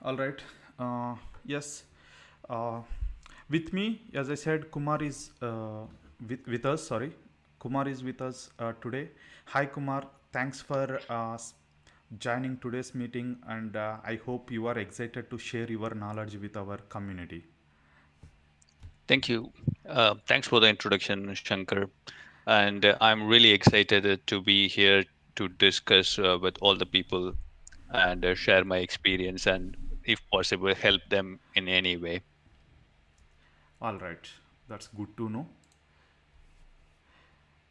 All right. Yes. Uh, with me, as I said, Kumar is with us. Sorry, Kumar is with us today. Hi, Kumar. Thanks for joining today's meeting, and I hope you are excited to share your knowledge with our community. Thank you. Thanks for the introduction, Shankar. And I'm really excited to be here to discuss with all the people and share my experience and, if possible, help them in any way. All right. That's good to know.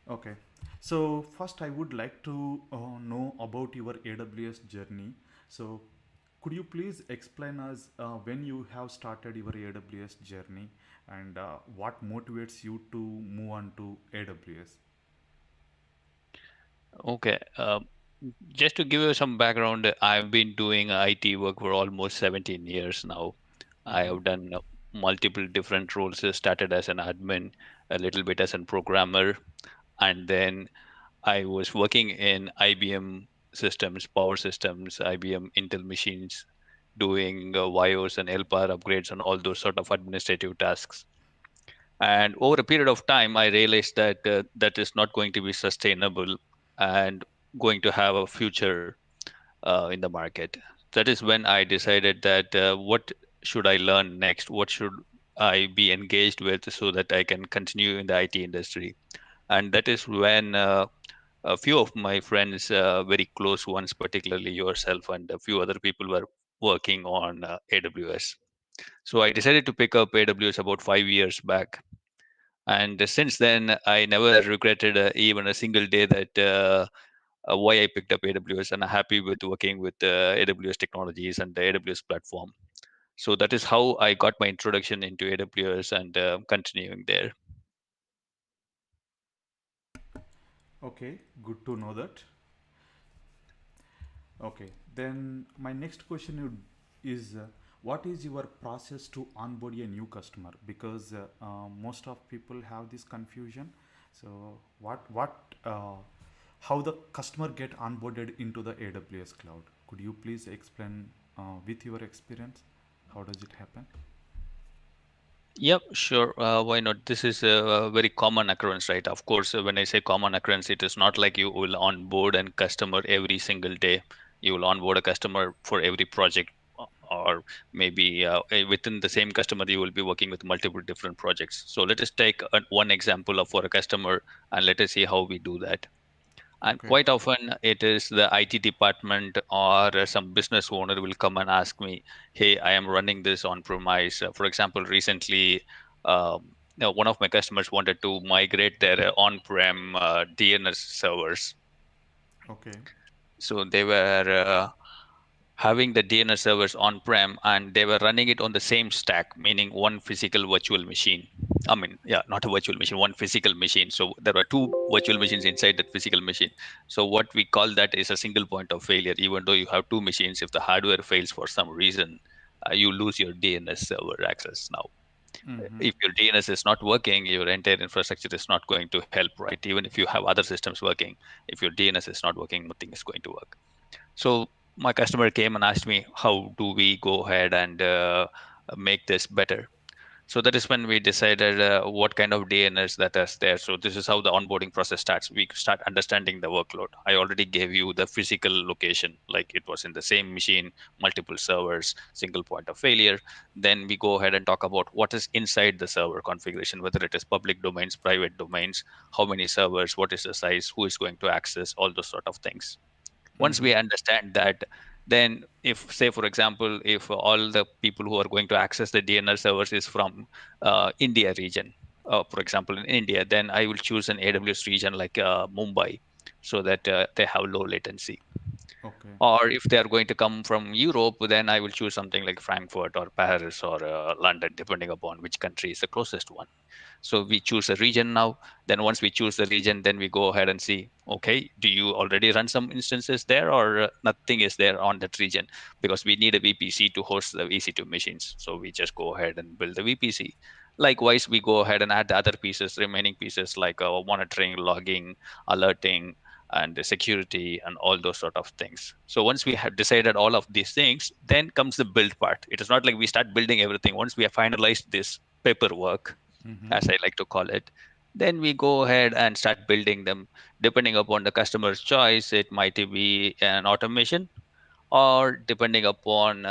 Okay. So first, I would like to know about your AWS journey. So, could you please explain us when you have started your AWS journey and what motivates you to move on to AWS? Okay. Just to give you some background, I've been doing IT work for almost 17 years now. I Mm-hmm. have done multiple different roles. Started as an admin, a little bit as a programmer, and then I was working in IBM systems, power systems, IBM Intel machines, doing WIOS and LPAR upgrades and all those sort of administrative tasks. And over a period of time, I realized that that is not going to be sustainable and going to have a future in the market. That is when I decided that what should I learn next? What should I be engaged with so that I can continue in the IT industry? And that is when a few of my friends, very close ones, particularly yourself and a few other people, were working on AWS. So I decided to pick up AWS about 5 years back. And since then, I never regretted even a single day that why I picked up AWS, and I'm happy with working with AWS technologies and the AWS platform. So that is how I got my introduction into AWS and continuing there. Okay, good to know that. Okay, then my next question is what is your process to onboard a new customer? Because most of people have this confusion. So how the customer get onboarded into the AWS cloud? Could you please explain with your experience? How does it happen? Yep, sure. Why not? This is a very common occurrence, right? Of course, when I say common occurrence, it is not like you will onboard a customer every single day. You will onboard a customer for every project, or maybe within the same customer, you will be working with multiple different projects. So let us take one example of for a customer, and let us see how we do that. And Okay. quite often, it is the IT department or some business owner will come and ask me, "Hey, I am running this on premise." For example, recently, one of my customers wanted to migrate their on-prem DNS servers. Okay. So they were having the DNS servers on-prem, and they were running it on the same stack, meaning one physical virtual machine. I mean, yeah, not a virtual machine, one physical machine. So there were two virtual machines inside that physical machine. So what we call that is a single point of failure. Even though you have two machines, if the hardware fails for some reason, you lose your DNS server access now. Mm-hmm. If your DNS is not working, your entire infrastructure is not going to help, right? Even if you have other systems working, if your DNS is not working, nothing is going to work. So my customer came and asked me, how do we go ahead and make this better? So that is when we decided what kind of DNS that is there. So this is how the onboarding process starts. We start understanding the workload. I already gave you the physical location, like it was in the same machine, multiple servers, single point of failure. Then we go ahead and talk about what is inside the server configuration, whether it is public domains, private domains, how many servers, what is the size, who is going to access, all those sort of things. Once Mm-hmm. we understand that, then if, say for example, if all the people who are going to access the DNS servers is from India region, for example in India, then I will choose an AWS region like Mumbai, so that they have low latency. Okay. Or if they are going to come from Europe, then I will choose something like Frankfurt or Paris or London, depending upon which country is the closest one. So we choose a region now. Then once we choose the region, then we go ahead and see, okay, do you already run some instances there, or nothing is there on that region? Because we need a VPC to host the EC2 machines. So we just go ahead and build the VPC. Likewise, we go ahead and add the other pieces, remaining pieces like monitoring, logging, alerting, and the security and all those sort of things. So once we have decided all of these things, then comes the build part. It is not like we start building everything. Once we have finalized this paperwork, Mm-hmm. as I like to call it, then we go ahead and start building them. Depending upon the customer's choice, it might be an automation, or depending upon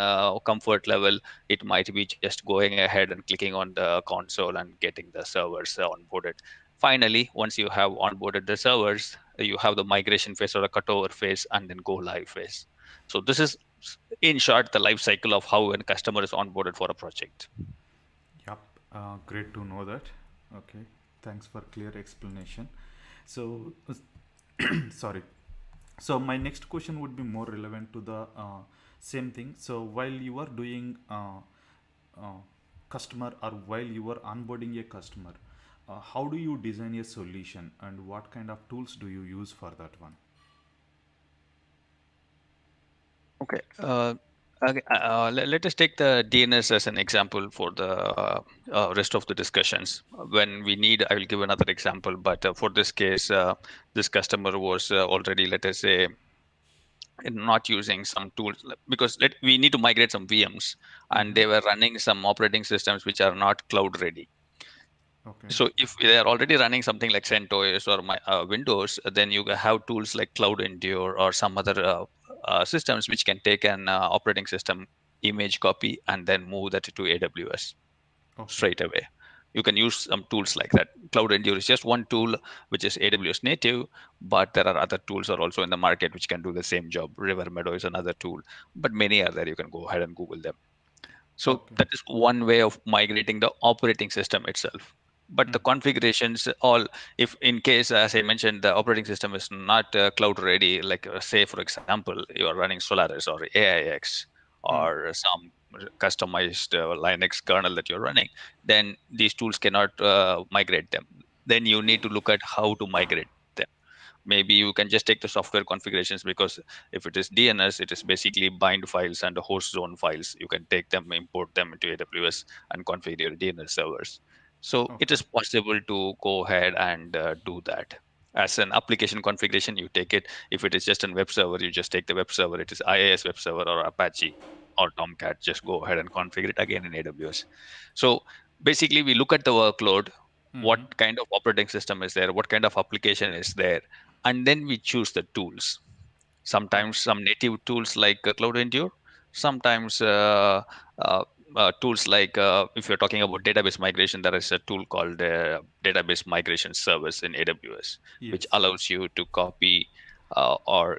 comfort level, it might be just going ahead and clicking on the console and getting the servers onboarded. Finally, once you have onboarded the servers, you have the migration phase or a cutover phase and then go live phase. So this is, in short, the life cycle of how a customer is onboarded for a project. Yep. Great to know that. Okay. Thanks for clear explanation. So, sorry. So my next question would be more relevant to the same thing. So while you are doing uh, customer, or while you are onboarding a customer, how do you design a solution, and what kind of tools do you use for that one? Okay. Let us take the DNS as an example for the rest of the discussions. When we need, I will give another example. But for this case, this customer was already, let us say, not using some tools because we need to migrate some VMs, and Mm-hmm. they were running some operating systems which are not cloud ready. Okay. So if they are already running something like CentOS or Windows, then you have tools like Cloud Endure or some other systems which can take an operating system image copy and then move that to AWS Okay. straight away. You can use some tools like that. Cloud Endure is just one tool which is AWS native, but there are other tools are also in the market which can do the same job. River Meadow is another tool, but many are there. You can go ahead and Google them. So Okay. that is one way of migrating the operating system itself. But the Mm-hmm. configurations, all, if in case, as I mentioned, the operating system is not cloud ready, like say, for example, you are running Solaris or AIX Mm. or some customized Linux kernel that you're running, then these tools cannot migrate them. Then you need to look at how to migrate them. Maybe you can just take the software configurations, because if it is DNS, it is basically bind files and the host zone files. You can take them, import them into AWS and configure your DNS servers. So it Okay. is possible to go ahead and do that. As an application configuration, you take it. If it is just a web server, you just take the web server. It is IIS web server or Apache or Tomcat. Just go ahead and configure it again in AWS. So basically, we look at the workload, what Mm-hmm. kind of operating system is there, what kind of application is there, and then we choose the tools. Oh. Sometimes some native tools like Cloud Endure, sometimes uh, tools like, if you're talking about database migration, there is a tool called database migration service in AWS, which Yes. allows you to copy, or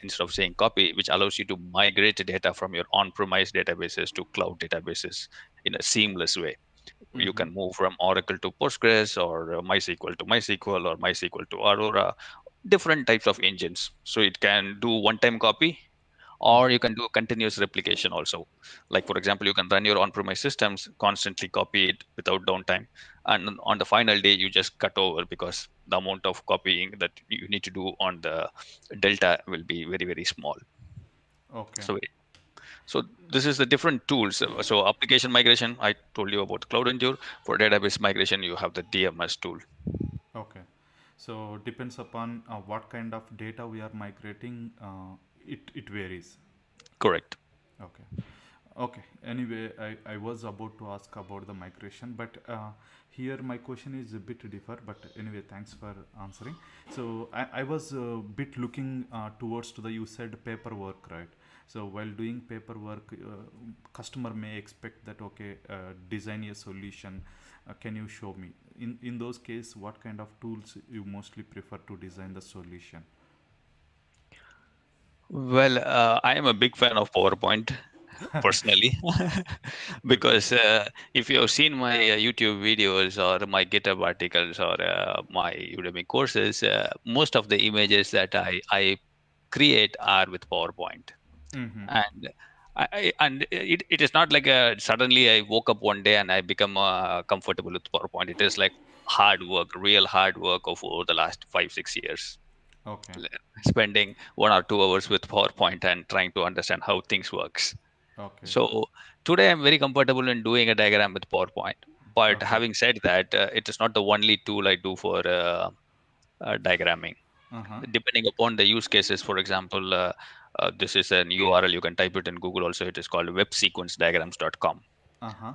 instead of saying copy, which allows you to migrate data from your on-premise databases to cloud databases in a seamless way. You Mm-hmm. can move from Oracle to Postgres, or MySQL to MySQL, or MySQL to Aurora, different types of engines. So it can do one-time copy, or Mm-hmm. you can do continuous replication also. Like, for example, you can run your on-premise systems, constantly copy it without downtime, and on the final day you just cut over, because the amount of copying that you need to do on the delta will be very, very small. Okay. So so this is the different tools. So application migration, I told you about Cloud Endure. For database migration, you have the DMS tool. Okay. So depends upon what kind of data we are migrating. It varies. Correct. Okay. Okay. Anyway, I was about to ask about the migration, but here my question is a bit differ. But anyway, thanks for answering. So I was a bit looking towards to the, you said paperwork, right? So while doing paperwork, customer may expect that, okay, design a solution. Can you show me in those case what kind of tools you mostly prefer to design the solution? Well, I am a big fan of PowerPoint personally, Okay. because if you have seen my YouTube videos or my GitHub articles or my Udemy courses, most of the images that I create are with PowerPoint. Mm-hmm. And it is not like suddenly I woke up one day and I become comfortable with PowerPoint. It is like hard work, real hard work of over the last 5 6 years, Okay. spending 1 or 2 hours with PowerPoint and trying to understand how things works. Okay. So today I'm very comfortable in doing a diagram with PowerPoint. But Okay. having said that, it is not the only tool I do for diagramming. Uh-huh. depending upon the use cases. For example, this is an URL, you can type it in Google also. It is called websequencediagrams.com. Uh-huh.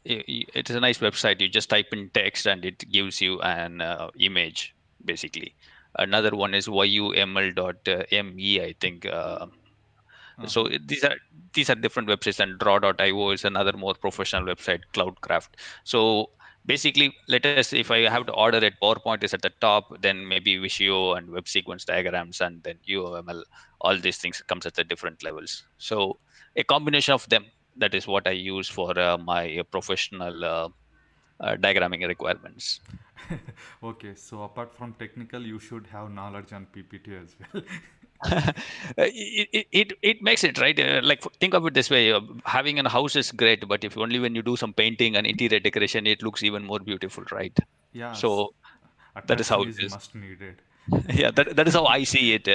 It is a nice website. You just type in text and it gives you an image, basically. Another one is yuml.me, I think. So Uh-huh. these are different websites, and draw.io is another more professional website, Cloudcraft. So basically, let us, if I have to order it, PowerPoint is at the top, then maybe Visio and web sequence diagrams, and then UML, all these things comes at the different levels. So a combination of them, that is what I use for my professional diagramming requirements. Okay, so apart from technical, you should have knowledge on PPT as well. It makes it right. Like, think of it this way: having a house is great, but if only when you do some painting and interior decoration, it looks even more beautiful, right? Yes, So that is how attraction it is is. must needed. Yeah, that is how I see it.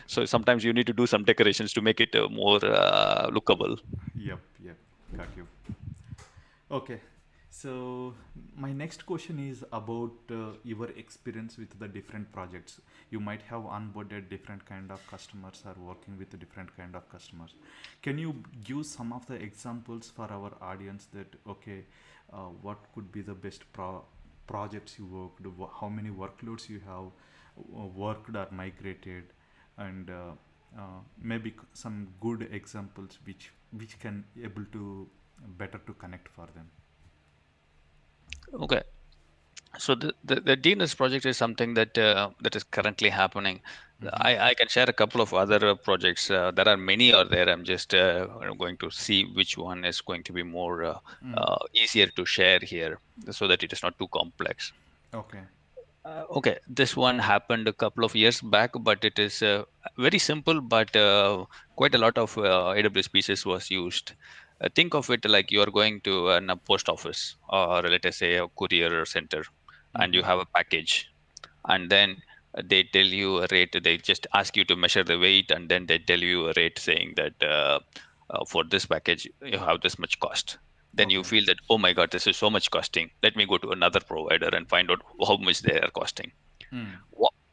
So sometimes you need to do some decorations to make it more lookable. Yep, yep, got you. Okay, so my next question is about your experience with the different projects. You might have onboarded different kind of customers or working with different kind of customers. Can you give some of the examples for our audience that okay, what could be the best projects you worked, how many workloads you have worked or migrated, and maybe some good examples which can able to better to connect for them. Okay. So the DNS project is something that is currently happening. Mm-hmm. I can share a couple of other projects. There are many out there. I'm just going to see which one is going to be more Mm. easier to share here, so that it is not too complex. Okay. Okay, this one happened a couple of years back, but it is very simple, but quite a lot of AWS pieces was used. Think of it like you are going to a post office, or let us say a courier center, and Mm-hmm. you have a package, and then they tell you a rate. They just ask you to measure the weight, and then they tell you a rate saying that for this package you have this much cost. Then you Okay. feel that, oh my god, this is so much costing, let me go to another provider and find out how much they are costing. Mm.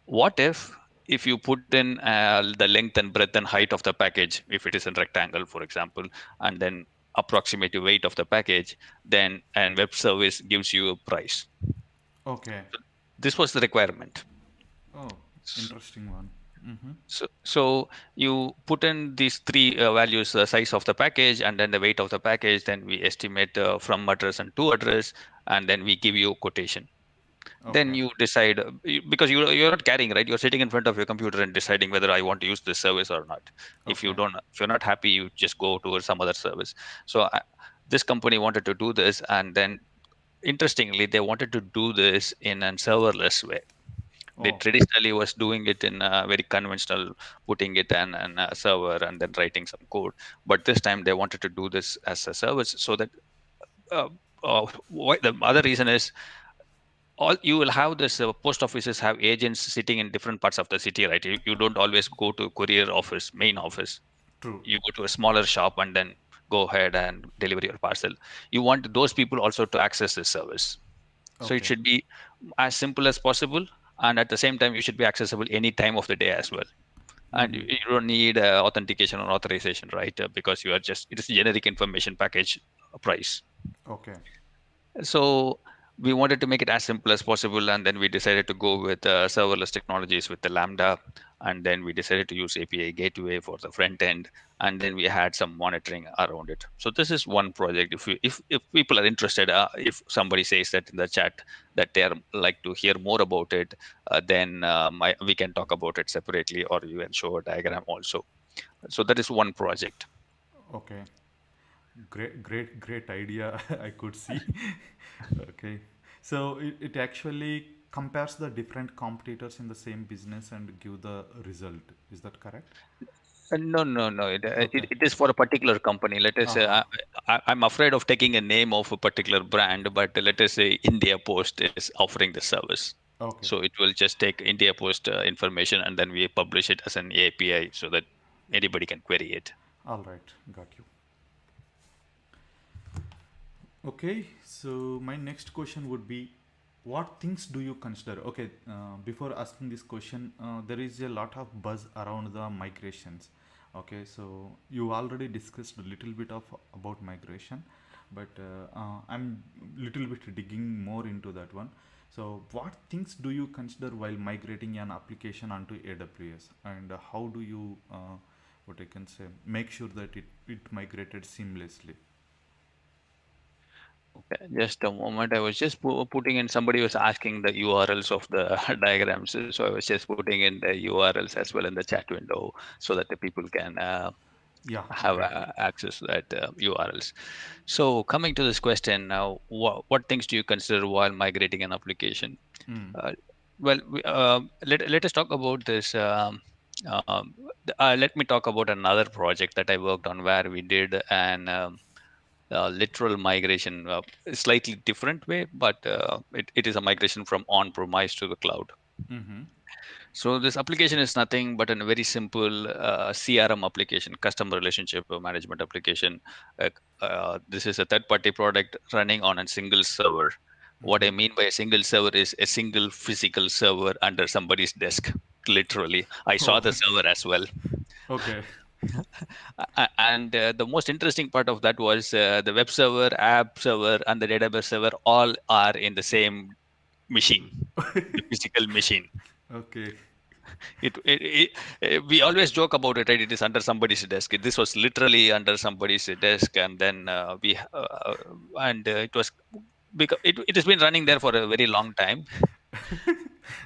What if you put in the length and breadth and height of the package, if it is a rectangle, for example, and then approximate the weight of the package, then and web service gives you a price. Okay. This was the requirement. Oh, interesting one. Mm-hmm. So you put in these three values: the size of the package, and then the weight of the package. Then we estimate from address and to address, and then we give you a quotation. Then Okay. you decide, because you're not carrying, right? You're sitting in front of your computer and deciding whether I want to use this service or not. Okay. If you're not happy, you just go to some other service. So this company wanted to do this, and then interestingly, they wanted to do this in a serverless way. They Oh, traditionally was doing it in a very conventional, putting it in a server and then writing some code. But this time they wanted to do this as a service, so that uh, the other reason is, all you will have this post offices have agents sitting in different parts of the city, right? You don't always go to courier office, main office. true. You go to a smaller shop and then go ahead and deliver your parcel. You want those people also to access this service. So it Okay. should be as simple as possible, and at the same time you should be accessible any time of the day as well. And Mm-hmm. you don't need authentication or authorization, right? Because you are just, it is generic information package price. Okay. So we wanted to make it as simple as possible, and then we decided to go with serverless technologies with the Lambda, and then we decided to use API gateway for the front end, and then we had some monitoring around it. So this is one project. If people are interested, if somebody says that in the chat that they are like to hear more about it, then we can talk about it separately, or you can show a diagram also. So that is one project. Okay. Great, great, great idea. I could see. Okay. So it actually compares the different competitors in the same business and give the result. Is that correct? No, no, no. Okay. It is for a particular company. Let us say Uh-huh. I'm afraid of taking a name of a particular brand, but let us say India Post is offering the service. Okay. So it will just take India Post information, and then we publish it as an API so that anybody can query it. All right. Got you. Okay. So my next question would be what things do you consider? Okay, before asking this question, there is a lot of buzz around the migrations. Okay, so you already discussed a little bit of about migration, but I'm little bit digging more into that one. So what things do you consider while migrating an application onto AWS, and how do you what I can say, make sure that it migrated seamlessly? Okay, just a moment. I was just putting in, somebody was asking the URLs of the diagrams. So I was just putting in the URLs as well in the chat window so that the people can Yeah, have great. access to that URLs. So coming to this question now, what things do you consider while migrating an application? Mm. Uh, let us talk about this. Let me talk about another project that I worked on where we did an literal migration, slightly different way, but it is a migration from on-premise to the cloud. Mm-hmm. So this application is nothing but a very simple CRM application, customer relationship management application. This is a third-party product running on a single server. What I Mm-hmm. mean by a single server is a single physical server under somebody's desk. Literally, I saw Oh, the server as well. okay. And the most interesting part of that was the web server, app server, and the database server all are in the same machine, the physical machine. Okay. We always joke about it, right? It is under somebody's desk. This was literally under somebody's desk, and then and it was because it has been running there for a very long time.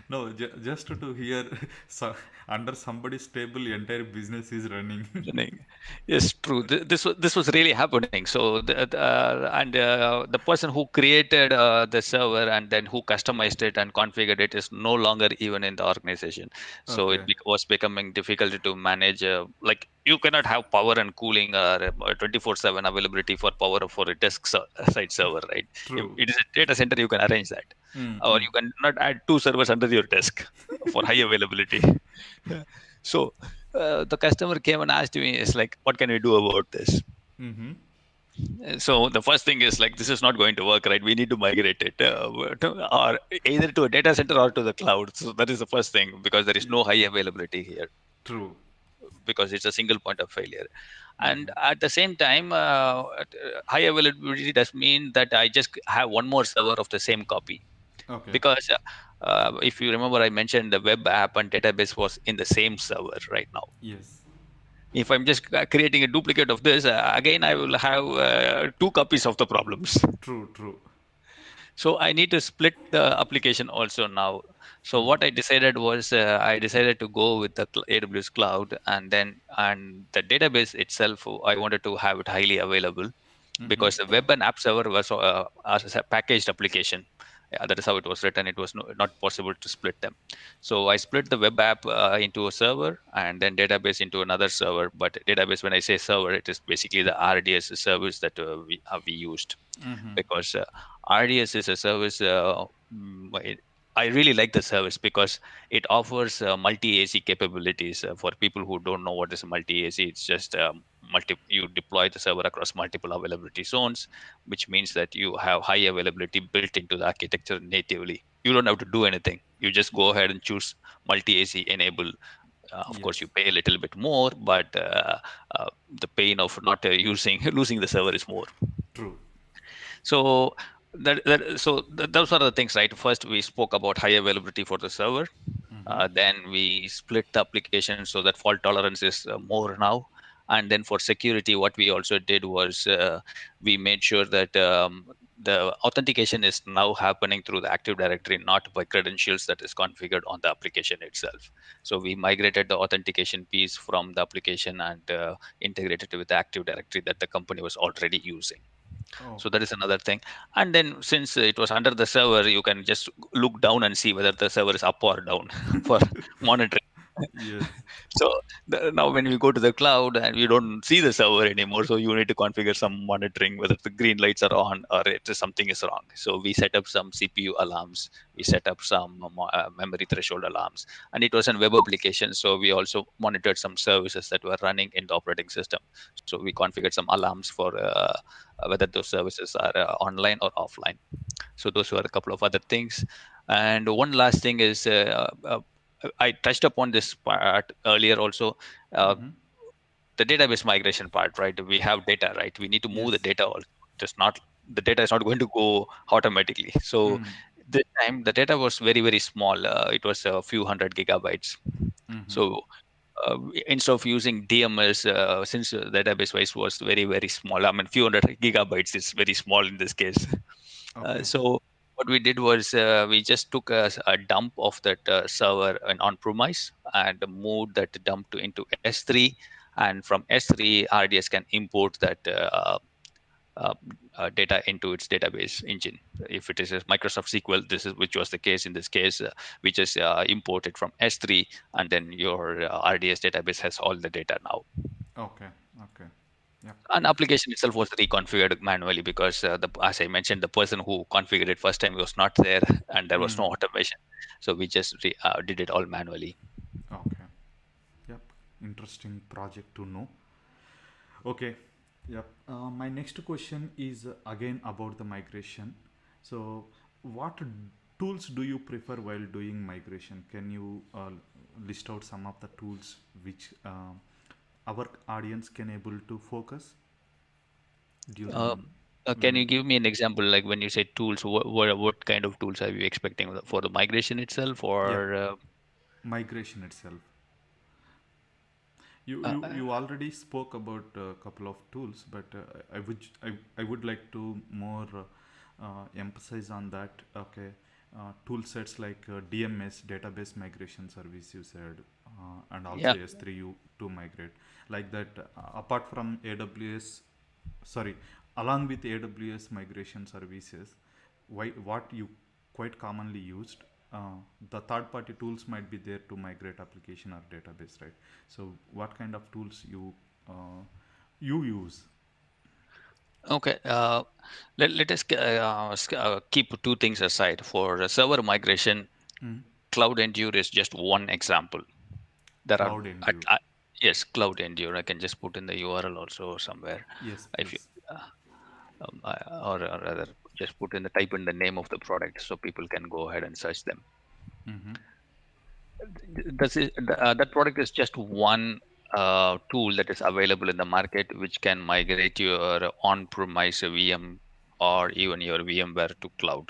No, just to hear so, under somebody's table, entire business is running. Happening. Yes, true. This was really happening. So the person who created the server and then who customized it and configured it is no longer even in the organization. So Okay. was becoming difficult to manage. Like you cannot have power and cooling or 24/7 availability for power for a side server, right? If True. it is a data center, you can arrange that, or Mm-mm. you can not add two servers under your desk for high availability. So the customer came and asked me, "Is like, what can we do about this?" Mm-hmm. So the first thing is like, this is not going to work, right? We need to migrate it, or either to a data center or to the cloud. So that is the first thing, because there is no high availability here, True. because it's a single point of failure. And Mm-hmm. at the same time, high availability does mean that I just have one more server of the same copy, Okay. because if you remember, I mentioned the web app and database was in the same server right now. Yes. If I'm just creating a duplicate of this, again, I will have two copies of the problems. True. True. So I need to split the application also now. So Mm. what I decided was, I decided to go with the AWS cloud, and the database itself, I wanted to have it highly available, Mm-hmm. because the web and app server was as a packaged application. Yeah, that is how it was written. It was not possible to split them. So I split the web app into a server, and then database into another server. But database, when I say server, it is basically the RDS service that we used, Mm-hmm. because RDS is a service. I really like the service because it offers multi-AC capabilities. For people who don't know what is multi-AC, it's just you deploy the server across multiple availability zones, which means that you have high availability built into the architecture natively. You don't have to do anything. You just go ahead and choose multi-AC enable. Of course, Yes. you pay a little bit more, but the pain of not using losing the server is more. True. So those are the things, right? First, we spoke about high availability for the server. Mm-hmm. Then we split the application so that fault tolerance is more now. And then for security, what we also did was we made sure that the authentication is now happening through the Active Directory, not by credentials that is configured on the application itself. So we migrated the authentication piece from the application and integrated it with the Active Directory that the company was already using. Oh. So that is another thing. And then since it was under the server, you can just look down and see whether the server is up or down for monitoring. Yes. So now when we go to the cloud and we don't see the server anymore, so you need to configure some monitoring whether the green lights are on or something is wrong. So we set up some CPU alarms, we set up some memory threshold alarms, and it was a web application. So we also monitored some services that were running in the operating system. So we configured some alarms for whether those services are online or offline. So those were a couple of other things. And one last thing is I touched upon this part earlier also. Uh, Mm-hmm. the database migration part, right? We have data, right? We need to move the Yes. data also. Just not the data is not going to go automatically. So Mm. this time the data was very, very small. It was a few hundred gigabytes. Mm-hmm. So instead of using DMS, since the database size was very, very small, I mean, few hundred gigabytes is very small in this case. Okay. So what we did was we just took a dump of that server on premise and moved that dump to into S3, and from S3 RDS can import that uh, data into its database engine. If it is a Microsoft SQL, this is which was the case in this case. We just import it from S3, and then your RDS database has all the data now. Okay. Okay. Yep. An application itself was reconfigured manually because as I mentioned, the person who configured it first time was not there, and there was no Mm. automation. So we just did it all manually. Okay. Yep. Interesting project to know. Okay. Yep. My next question is again about the migration. So, what tools do you prefer while doing migration? Can you list out some of the tools which our audience can able to focus Uh, during can when? you give me an example, like when you say tools, what kind of tools are you expecting for the migration itself, Yep. or Migration itself. You, uh, you, uh, you already spoke about a couple of tools, but I would like to more emphasize on that. Okay, tool sets like DMS, database migration service you said, and also yeah. S3 you to migrate like that. Apart from AWS, sorry, along with AWS migration services, what you quite commonly used, the third party tools might be there to migrate application or database, right? So what kind of tools you use? Okay. Let us keep two things aside. For server migration, Mm. Cloud Endure is just one example. There are Cloud at, Endure. yes, Cloud Endure. I can just put in the URL also somewhere. Yes, If you please. or rather just put in the type in the name of the product so people can go ahead and search them. Mm-hmm. That product is just one tool that is available in the market which can migrate your on-premise VM or even your VMware to cloud.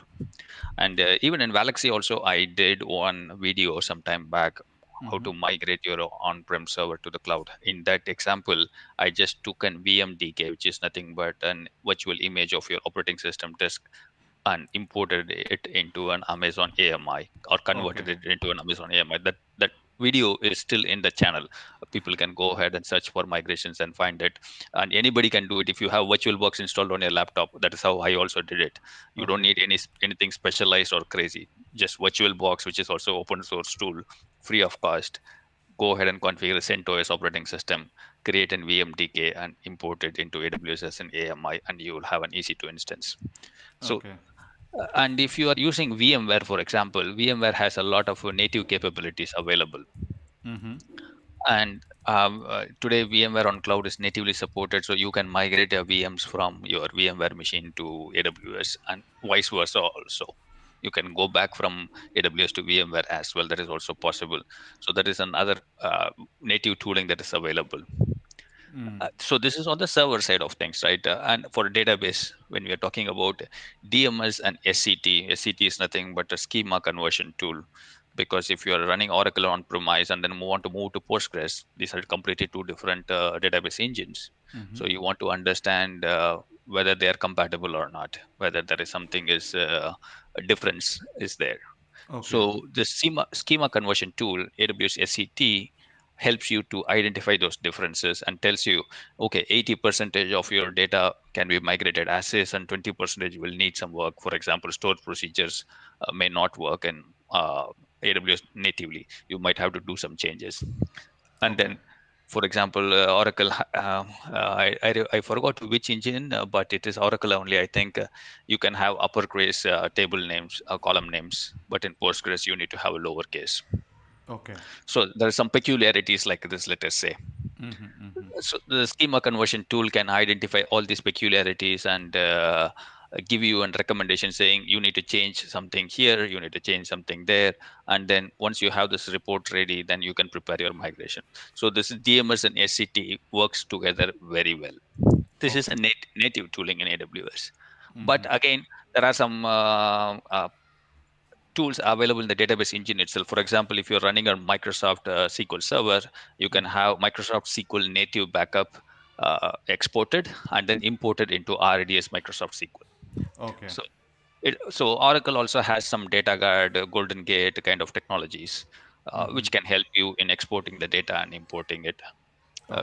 And even in Valaxy also, I did one video some time back how Mm-hmm. to migrate your on-prem server to the cloud. In that example, I just took an VMDK, which is nothing but an virtual image of your operating system disk, and imported it into an Amazon AMI or Okay. converted it into an Amazon AMI. That video is still in the channel. People can go ahead and search for migrations and find it. And anybody can do it if you have VirtualBox installed on your laptop. That is how I also did it. You don't Okay. need anything specialized or crazy. Just VirtualBox, which is also open source tool, free of cost. Go ahead and configure CentOS operating system, create an VMDK, and import it into AWS as an AMI, and you will have an EC2 instance. So Okay. and if you are using VMware, for example, VMware has a lot of native capabilities available. Mm-hmm. And today, VMware on cloud is natively supported, so you can migrate your VMs from your VMware machine to AWS, and vice versa. Also, you can go back from AWS to VMware as well. That is also possible. So that is another native tooling that is available. Mm. So this is on the server side of things, right? And for database, when we are talking about DMS and SCT, SCT is nothing but a schema conversion tool. Because if you are running Oracle on premise and then want to move to Postgres, these are completely two different database engines. Mm-hmm. So you want to understand whether they are compatible or not, whether there is something is a difference is there. Okay. So the schema conversion tool, AWS SCT, helps you to identify those differences and tells you, okay, 80% of your data can be migrated as is, and 20% will need some work. For example, stored procedures may not work in AWS natively. You might have to do some changes. And Okay. then, for example, Oracle, I forgot which engine, but it is Oracle only. I think you can have uppercase table names, column names, but in Postgres, you need to have a lowercase. Okay. So there are some peculiarities like this, let us say. So the schema conversion tool can identify all these peculiarities and give you a recommendation saying you need to change something here, you need to change something there. And then once you have this report ready, then you can prepare your migration. So this DMS and SCT works together very well. This is Okay. a native tooling in AWS. But again, there are some tools available in the database engine itself. For example, if you're running a Microsoft SQL Server, you can have Microsoft SQL native backup exported and then imported into RDS Microsoft SQL. Okay. So so Oracle also has some data guard, Golden Gate kind of technologies, which can help you in exporting the data and importing it.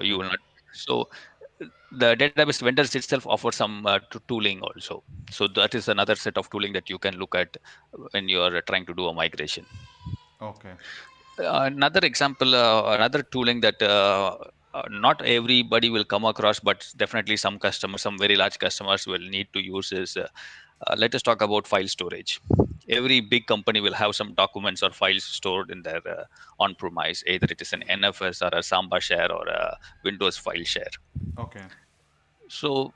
You Okay. will not. So the database vendors itself offer some tooling also. So that is another set of tooling that you can look at when you are trying to do a migration. Okay. Another example, another tooling that not everybody will come across, but definitely some customers, some very large customers will need to use is, let us talk about file storage. Every big company will have some documents or files stored in their on-premise, either it is an NFS or a Samba share or a Windows file share. Okay. So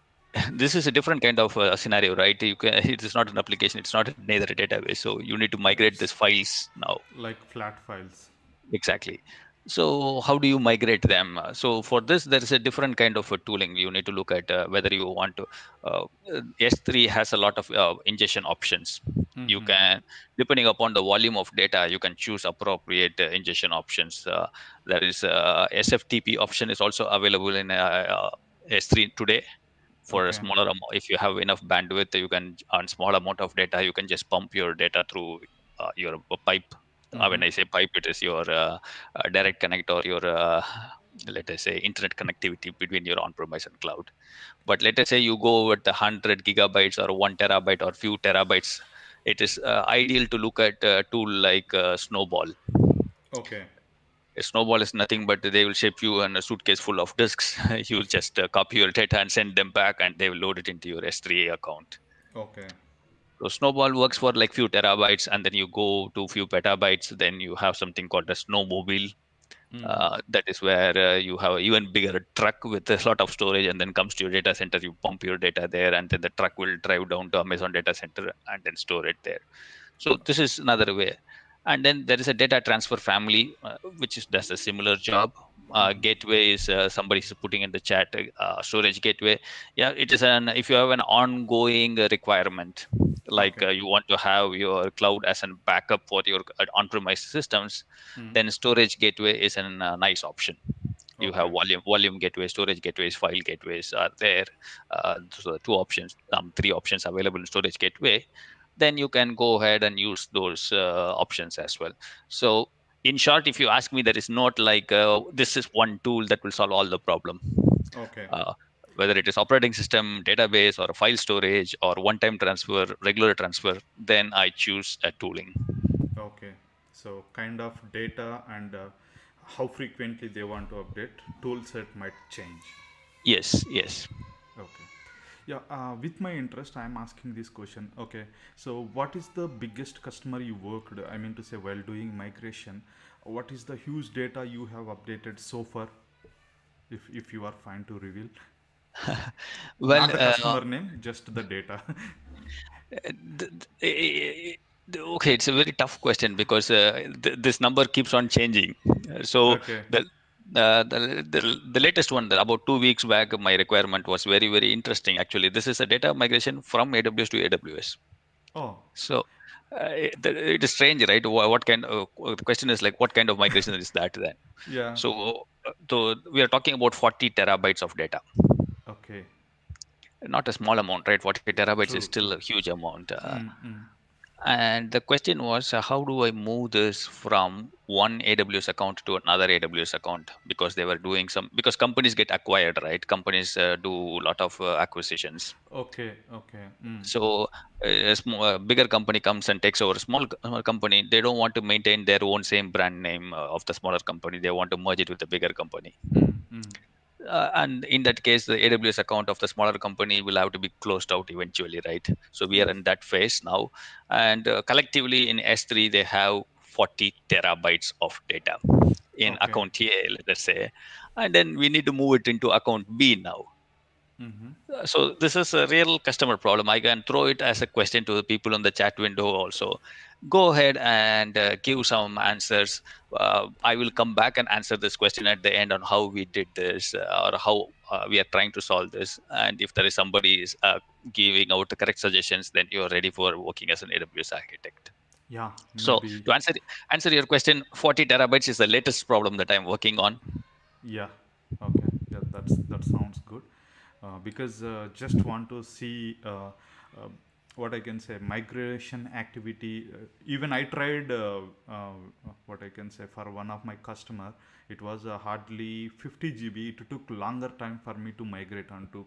this is a different kind of scenario, right? You can, it is not an application, it's not neither a database. So you need to migrate It's these files now. like flat files. Exactly. So how do you migrate them? So for this, there is a different kind of a tooling. You need to look at whether you want to. S3 has a lot of ingestion options. You can, depending upon the volume of data, you can choose appropriate ingestion options. There is SFTP option is also available in S3 today for a Okay. smaller amount. If you have enough bandwidth, you can on small amount of data, you can just pump your data through your pipe. When I say pipe, it is your direct connect or your let us say internet connectivity between your on-premise and cloud. But let us say you go with the 100 gigabytes or 1 terabyte or few terabytes, it is ideal to look at a tool like Snowball. Okay. A Snowball is nothing but they will ship you in a suitcase full of disks. You'll just copy your data and send them back, and they will load it into your S3 account. Okay. So Snowball works for like few terabytes, and then you go to few petabytes. Then you have something called a Snowmobile. That is where you have an even bigger truck with a lot of storage, and then comes to your data center. You pump your data there, and then the truck will drive down to Amazon data center and then store it there. So this is another way. And then there is a data transfer family, which does a similar job. Gateway is somebody's putting in the chat. Storage gateway, yeah, it is an if you have an ongoing requirement, like Okay. you want to have your cloud as a backup for your on-premise systems, then storage gateway is a nice option. You Okay. have volume gateway, storage gateways, file gateways are there. So two options, three options available in storage gateway. Then you can go ahead and use those options as well. So in short, if you ask me, there is not like this is one tool that will solve all the problem. Okay. uh, Whether it is operating system, database, or file storage, or one-time transfer, regular transfer, then I choose a tooling. Okay. So kind of data and how frequently they want to update, tool set might change. Yes, yes. Okay. Yeah, with my interest, I'm asking this question. Okay, so what is the biggest customer you worked? I mean to say, while doing migration, what is the huge data you have updated so far? If you are fine to reveal, not Well, the customer name, just the data. okay, it's a very tough question because this number keeps on changing. So Okay. the the latest one, about 2 weeks back, my requirement was very interesting. Actually, this is a data migration from AWS to AWS. Oh, So it is strange, right? What kind of the question is like, what kind of migration is that then? yeah. So we are talking about 40 terabytes of data. Okay. Not a small amount, right? 40 terabytes is True. still a True. huge amount. And the question was, how do I move this from one AWS account to another AWS account? Because they were doing because companies get acquired, right? Companies do a lot of acquisitions. Okay, okay. Mm. So a bigger company comes and takes over a small company. They don't want to maintain their own same brand name of the smaller company. They want to merge it with the bigger company. Mm, mm. And in that case, the AWS account of the smaller company will have to be closed out eventually, right? So we are Yes. in that phase now. And collectively in S3, they have 40 terabytes of data in Okay. account A, let us say. And then we need to move it into account B now. Mm-hmm. So this is a real customer problem. I can throw it as a question to the people on the chat window also. Go ahead and give some answers. I will come back and answer this question at the end on how we did this or how we are trying to solve this. And if there is somebody is giving out the correct suggestions, then you are ready for working as an AWS architect. Yeah, So maybe. to answer your question, 40 terabytes is the latest problem that I'm working on. Yeah. Okay. Yeah, that sounds good. Because just want to see what I can say migration activity. Even I tried what I can say for one of my customer. It was hardly 50 GB. It took longer time for me to migrate onto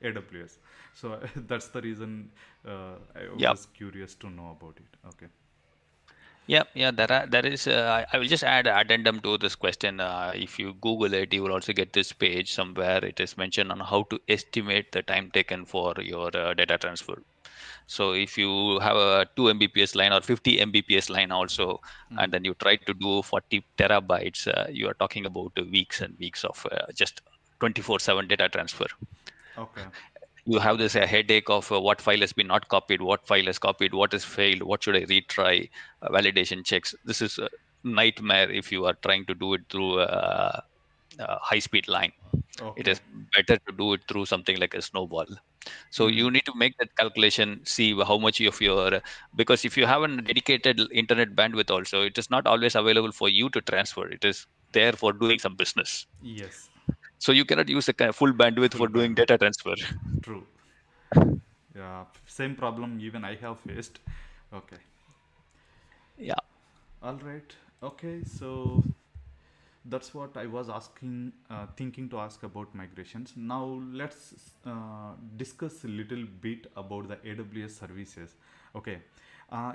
AWS. So that's the reason I Yeah. was curious to know about it. Okay. Yeah, yeah, there is. I will just add addendum to this question. If you Google it, you will also get this page somewhere. It is mentioned on how to estimate the time taken for your data transfer. So if you have a 2 Mbps line or 50 Mbps line also, Mm. and then you try to do 40 terabytes, you are talking about weeks and weeks of just 24/7 data transfer. Okay. You have this headache of what file has been not copied, what file has copied, what has failed, what should I retry, validation checks. This is a nightmare if you are trying to do it through a high speed line. It Okay. is better to do it through something like a snowball. So Mm. you need to make that calculation, see how much of your, because if you have a dedicated internet bandwidth also, it is not always available for you to transfer. It is there for doing some business. Yes. So you cannot use the full bandwidth Full for doing bandwidth. data transfer. True. Yeah. Same problem even I have faced. Okay. Yeah. All right. Okay. So that's what I was asking, thinking to ask about migrations. Now let's discuss a little bit about the AWS services. Okay.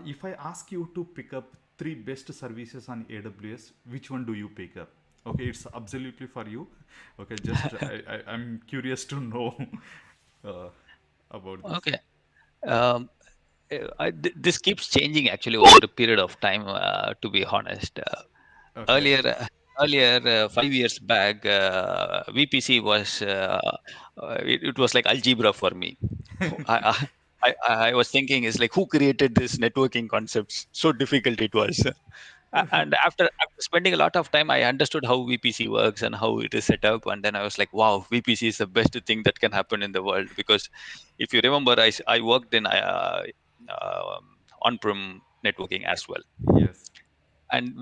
If I ask you to pick up three best services on AWS, which one do you pick up? Okay, it's absolutely for you. Okay, just I'm curious to know uh, about this. Okay. Um, this keeps changing actually over a period of time. To be honest, Okay. earlier, earlier 5 years back, VPC was it was like algebra for me. I, I was thinking is like who created this networking concepts? So difficult it was. And after spending a lot of time, I understood how VPC works and how it is set up, and then I was like, wow, VPC is the best thing that can happen in the world. Because if you remember, I worked in on-prem networking as well, Yes. and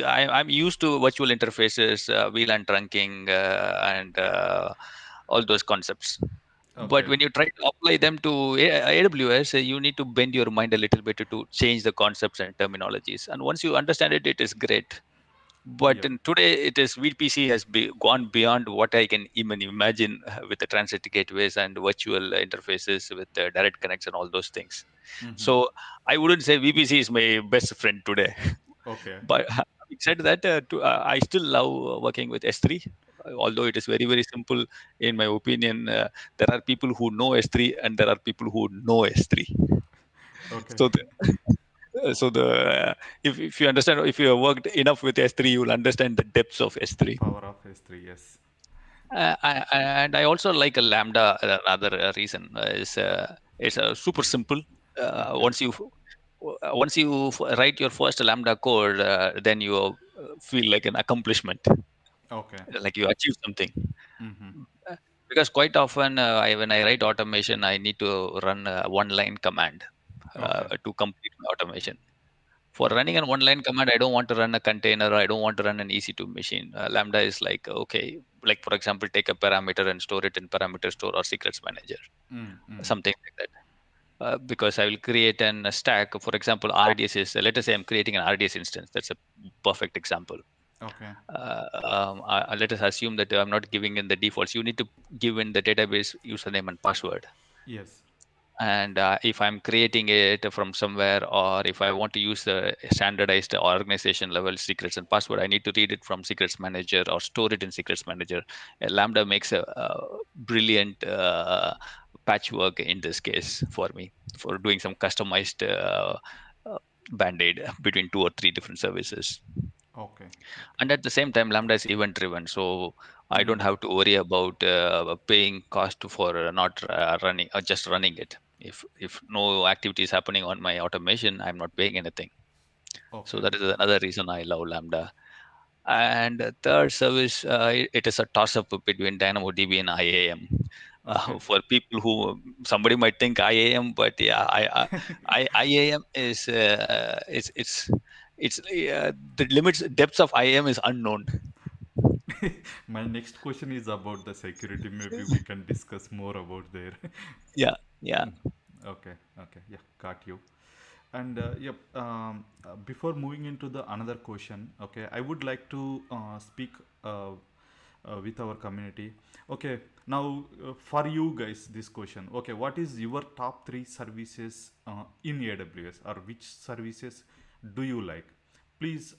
I'm used to virtual interfaces, VLAN trunking, and all those concepts. But Okay. when you try to apply them to AWS, you need to bend your mind a little bit to change the concepts and terminologies. And once you understand it, it is great. But Yep. in today, it is VPC has gone beyond what I can even imagine with the transit gateways and virtual interfaces with direct connects and all those things. Mm-hmm. So I wouldn't say VPC is my best friend today. Okay. But having said that, I still love working with S3, although it is very, very simple. In my opinion, there are people who know S3 and there are people who know S3. Okay. So if you understand, if you have worked enough with S3, you will understand the depths of S3. Power of S3. Yes. And I also like a Lambda. Another reason is it's super simple. Uh, Okay. once you once you write your first Lambda code, then you feel like an accomplishment, Okay. like you achieve something. Mm-hmm. Uh, Because quite often, when I write automation, I need to run a one-line command Okay. to complete my automation. For Yep. running an one-line command, I don't want to run a container, or I don't want to run an EC2 machine. Lambda is like, okay, like for example, take a parameter and store it in parameter store or secrets manager, Mm-hmm. something like that. because I will create a stack. For example, RDS is, let us say I'm creating an RDS instance. That's a perfect example. Okay. Let us assume that I'm not giving in the defaults. You need to give in the database username and password. Yes. And if I'm creating it from somewhere, or if I want to use the standardized organization level secrets and password, I need to read it from secrets manager or store it in secrets manager. Lambda makes a brilliant patchwork in this case for me, for doing some customized uh, band-aid between two or three different services. Okay. Okay. And at the same time, Lambda is event driven, so I don't have to worry about paying cost for not running, just running it. If no activity is happening on my automation, I'm not paying anything. So Okay. that is another reason I love Lambda. And the third service, it is a toss up between DynamoDB and IAM. Okay. For people who, somebody might think IAM, but yeah, IAM is the limits depths of IAM is unknown. My next question is about the security. Maybe we can discuss more about there. Yeah, yeah. Okay. Okay. Yeah. Got you. And yep. Before moving into the another question, okay, I would like to speak uh, with our community. Okay. Now, for you guys, this question. Okay, what is your top three services in AWS, or which services do you like? Please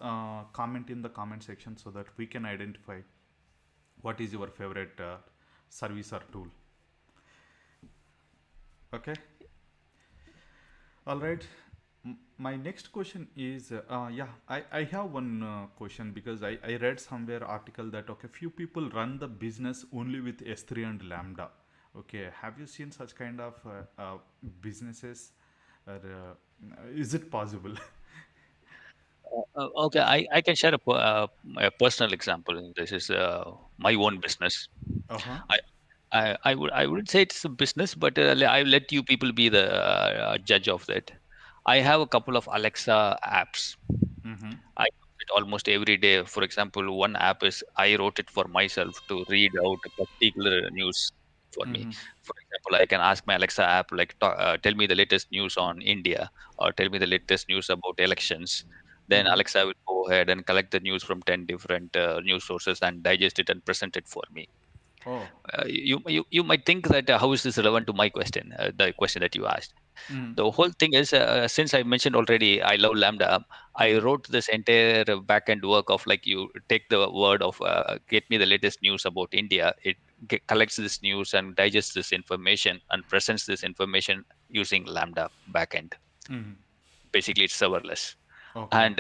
comment in the comment section so that we can identify what is your favorite service or tool. Okay. All right. My next question is yeah, I have one question, because I read somewhere article that okay, few people run the business only with S3 and Lambda. Okay, have you seen such kind of businesses, or is it possible? Okay, I can share a personal example. This is my own business. Uh-huh. I, I wouldn't say it's a business, but I let you people be the judge of that. I have a couple of Alexa apps. Mm-hmm. I use it almost every day. For example, one app is I wrote it for myself to read out a particular news for me. Mm-hmm. For example, I can ask my Alexa app, like, tell me the latest news on India, or tell me the latest news about elections. Then Mm-hmm. Alexa will go ahead and collect the news from 10 different news sources and digest it and present it for me. Oh. You might think that how is this relevant to my question, the question that you asked. Mm. The whole thing is, since I mentioned already, I love Lambda. I Mm. wrote this entire backend work of, like, you take the word of get me the latest news about India. It collects this news and digests this information and presents this information using Lambda backend. Mm. Basically, it's serverless. Okay.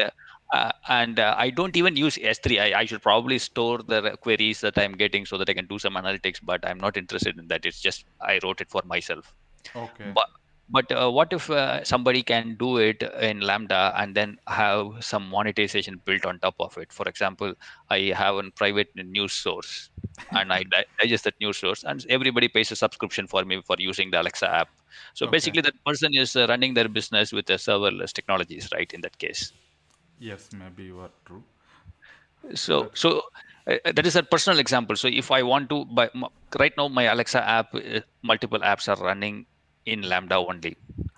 And I don't even use S3. I should probably store the queries that I'm getting so that I can do some analytics, but I'm not interested in that. It's just I wrote it for myself. Okay. But what if somebody can do it in Lambda and then have some monetization built on top of it? For example, I have a private news source, and I digest that news source, and everybody pays a subscription for me for using the Alexa app. So Okay. basically, that person is running their business with a serverless technologies, right? In that case. Yes, maybe you are true. So That. so that is a personal example. So if I want to buy, right now my Alexa app, multiple apps are running in Lambda only,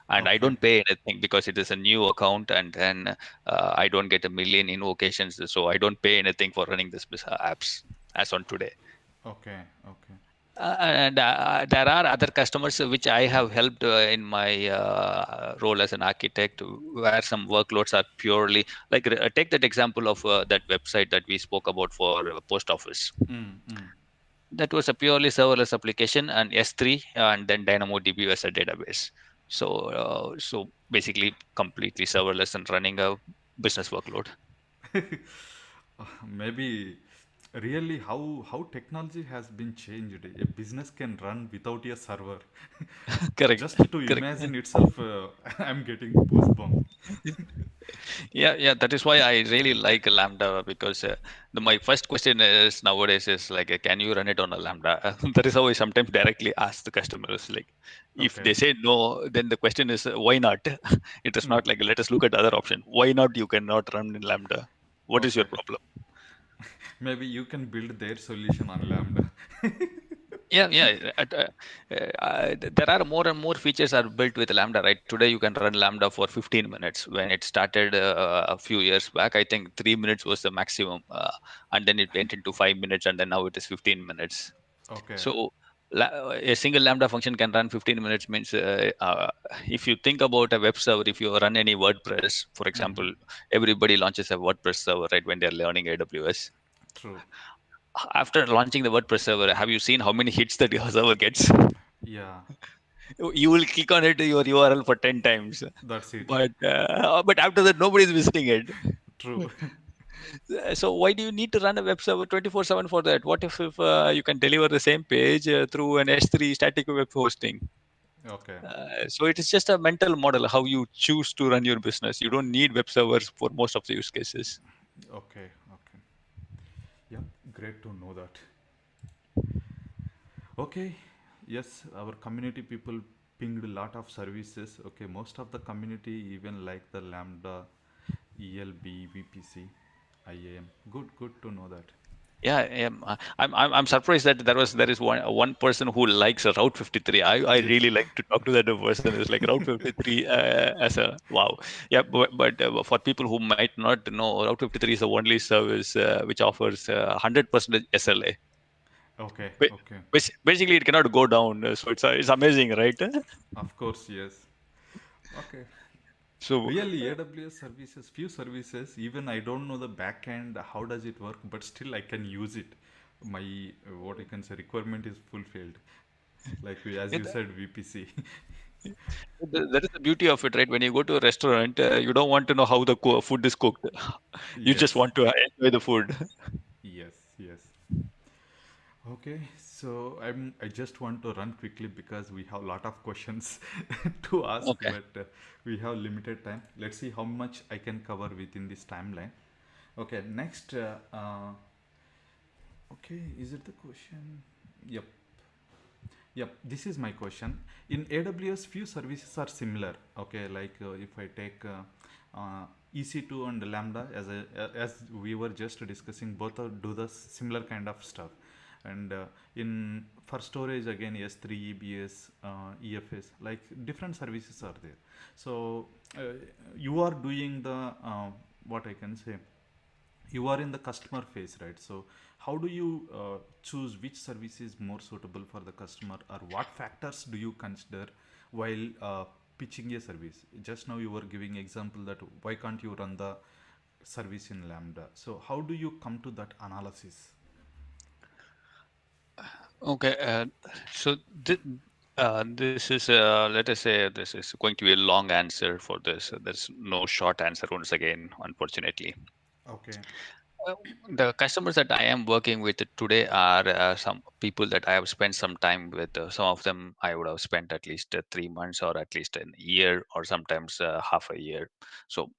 and I Okay. don't pay anything because it is a new account, and then I don't get a million invocations, so I don't pay anything for running this apps as on today. Okay. Okay. And there are other customers which I have helped in my role as an architect, where some workloads are purely like, take that example of that website that we spoke about for post office. Mm. Mm. That was a purely serverless application, and S3, and then DynamoDB as a database. So basically completely serverless and running a business workload. Maybe really how technology has been changed. A business can run without a server. Correct, Just to correct. imagine itself, I'm getting goosebump. Yeah, that is why I really like Lambda, because my first question is nowadays is like, can you run it on a Lambda? That is how I sometimes directly ask the customers. Like, if Okay. they say no, then the question is, why not? It is Mm. not like, let us look at the other option. Why not? You cannot run in Lambda. What is your Okay. problem? Maybe you can build their solution on Lambda. Yeah. There are more and more features are built with Lambda, right? Today you can run Lambda for 15 minutes. When it started a few years back, I think 3 minutes was the maximum, and then it went into 5 minutes, and then now it is 15 minutes. Okay. So a single Lambda function can run 15 minutes means if you think about a web server, if you run any WordPress, for Mm-hmm. example, everybody launches a WordPress server, right, when they're learning AWS. True. After launching the WordPress server, have you seen how many hits that your server gets? Yeah, You will click on it, your URL for 10 times, that's it. but after that, nobody is visiting it. True. So why do you need to run a web server 24/7 for that? What if you can deliver the same page through an S3 static web hosting? Okay. So it is just a mental model how you choose to run your business. You don't need web servers for most of the use cases. Okay. Okay. Yeah, great to know that. Okay. Yes, our community people pinged a lot of services. Okay, most of the community even like the Lambda, ELB, VPC, IAM. Good to know that. Yeah, I'm surprised that there is one person who likes a Route 53. I Yes. really like to talk to that person. It's like Route 53 as a wow. Yeah, but for people who might not know, Route 53 is the only service which offers 100% SLA. Okay. Ba- Okay. Basically, it cannot go down. So it's amazing, right? Of course, yes. Okay. So Really, AWS services, few services, even I don't know the back end, how does it work, but still I can use it. My, what I can say, requirement is fulfilled. Like as you it, said, VPC. that is the beauty of it, right? When you go to a restaurant, you don't want to know how the food is cooked. You just Yes, want to enjoy the food. yes, yes. Okay, so I just want to run quickly because we have a lot of questions to ask, Okay. but we have limited time. Let's see how much I can cover within this timeline. Okay, next. Okay, is it the question? Yep. Yep, this is my question. In AWS, few services are similar. Okay, like if I take EC2 and Lambda, as we were just discussing, both are, do the similar kind of stuff. And in for storage again, S3, EBS, EFS, like different services are there. So you are doing the what I can say, you are in the customer phase, right? So how do you choose which service is more suitable for the customer, or what factors do you consider while pitching a service? Just now you were giving example that why can't you run the service in Lambda? So how do you come to that analysis? Okay. So this is, let us say, this is going to be a long answer for this. There's no short answer once again, unfortunately. Okay. Uh, The customers that I am working with today are some people that I have spent some time with. Some of them I would have spent at least 3 months or at least a year or sometimes half a year. So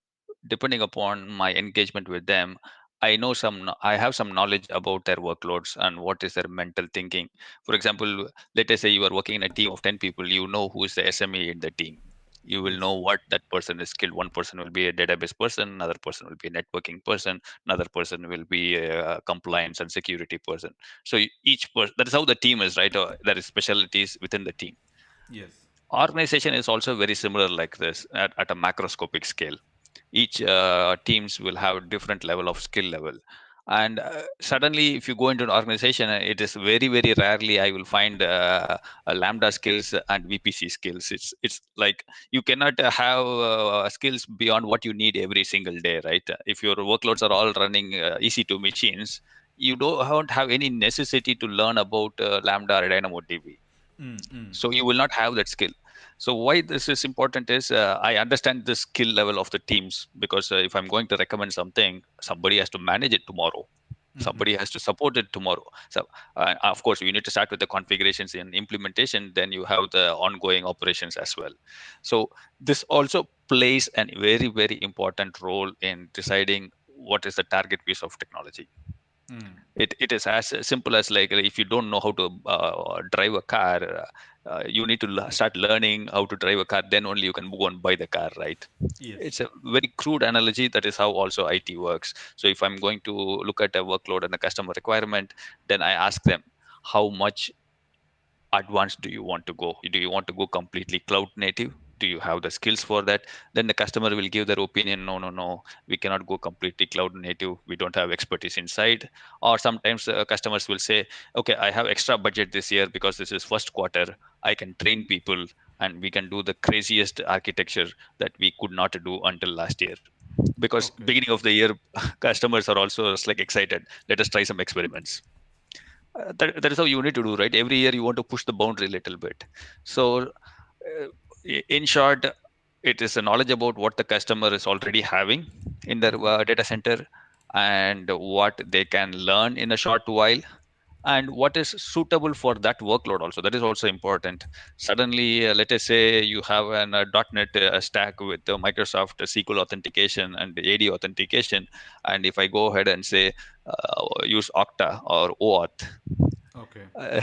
depending upon my engagement with them, I have some knowledge about their workloads and what is their mental thinking. For example, let us say you are working in a team of 10 people. You know who is the SME in the team. You will know Yes. what that person is skilled. One person will be a database person, another person will be a networking person, another person will be a compliance and security person. So each person, that is how the team is, right? There is specialties within the team. Yes. Organization is also very similar like this at a macroscopic scale. Each teams will have different level of skill level, and suddenly if you go into an organization, it is very rarely I will find lambda skills and vpc skills. It's like you cannot have skills beyond what you need every single day, right? If your workloads are all running ec2 machines, you don't have any necessity to learn about lambda or dynamodb, Mm, mm, so you will not have that skill. So why this is important is I understand the skill level of the teams, because if I'm going to recommend something, somebody has to manage it tomorrow, mm-hmm. somebody has to support it tomorrow. So of course you need to start with the configurations and implementation, then you have the ongoing operations as well. So this also plays a very important role in deciding what is the target piece of technology. Mm. It is as simple as like if you don't know how to drive a car, you need to start learning how to drive a car, then only you can go and buy the car, right? Yes. It's a very crude analogy. That is how also it works. So if I'm going to look at a workload and a customer requirement, then I ask them how much advanced do you want to go? Do you want to go completely cloud native? Do you have the skills for that? Then the customer will give their opinion. No, no, no, we cannot go completely cloud native. We don't have expertise inside. Or sometimes customers will say, okay, I have extra budget this year because this is first quarter. I can train people and we can do the craziest architecture that we could not do until last year. Because Okay. beginning of the year, customers are also just like excited. Let us try some experiments. That is how you need to do, right? Every year you want to push the boundary a little bit. So in short, it is a knowledge about what the customer is already having in their data center, and what they can learn in a short while, and what is suitable for that workload also. That is also important. Suddenly, let us say you have an .NET stack with Microsoft SQL authentication and AD authentication, and if I go ahead and say use Okta or OAuth, Okay. uh,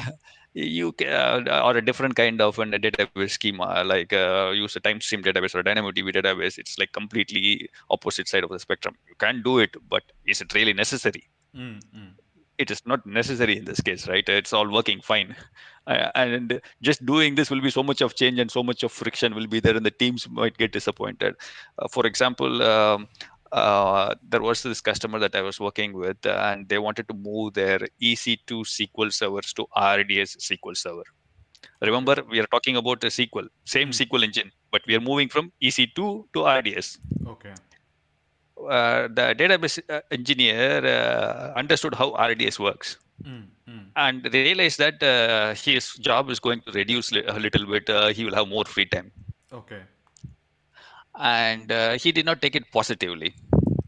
you can, or a different kind of a database schema, like use a time stream database or a DynamoDB database. It's like completely opposite side of the spectrum. You can do it, but is it really necessary? Mm, mm. It is not necessary in this case, right? It's all working fine. And just doing this will be so much of change and so much of friction will be there, and the teams might get disappointed. For example, there was this customer that I was working with, and they wanted to move their EC2 SQL servers to RDS SQL Server. Okay. Remember, we are talking about a SQL, same Mm, SQL engine, but we are mm. moving from EC2 to RDS. Okay. The database engineer understood how RDS works Mm, mm. and realized that his job is going to reduce a little bit. He will have more free time, Okay. and he did not take it positively.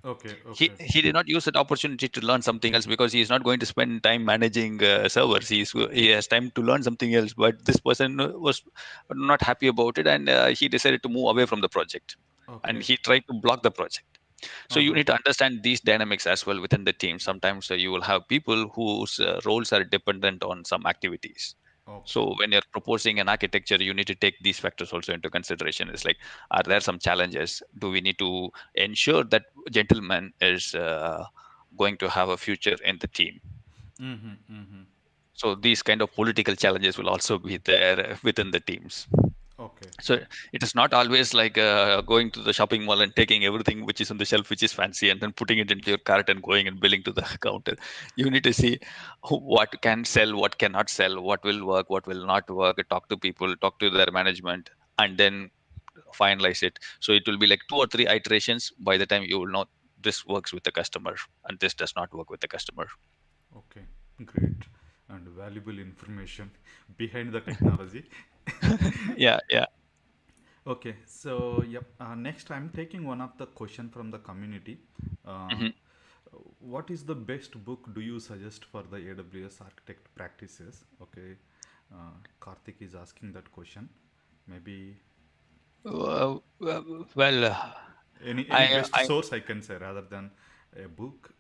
Okay. he Okay. he did not use that opportunity to learn something else, because he is not going to spend time managing servers. He has time to learn something else, but this person was not happy about it, and he decided to move away from the project, and Okay. he tried to block the project. So you Uh-huh. need to understand these dynamics as well within the team. Sometimes you will have people whose roles are dependent on some activities. Okay. So when you're proposing an architecture, you need to take these factors also into consideration. It's like, are there some challenges? Do we need to ensure that gentleman is going to have a future in the team? Mm-hmm. Mm-hmm. So these kind of political challenges will also be there within the teams. Okay. So it is not always like going to the shopping mall and taking everything which is on the shelf, which is fancy, and then putting it into your cart and going and billing to the counter. You need to see what can sell, what cannot sell, what will work, what will not work. Talk to people, talk to their management, and then finalize it. So it will be like 2 or 3 iterations by the time you will know this works with the customer and this does not work with the customer. Okay. Great. And valuable information behind the technology. Yeah, yeah. Okay. So, yep. Next, I'm taking one of the question from the community. Uh, Mhm. what is the best book do you suggest for the AWS architect practices? Okay. Karthik is asking that question. Maybe Well, any best I source I can say rather than a book.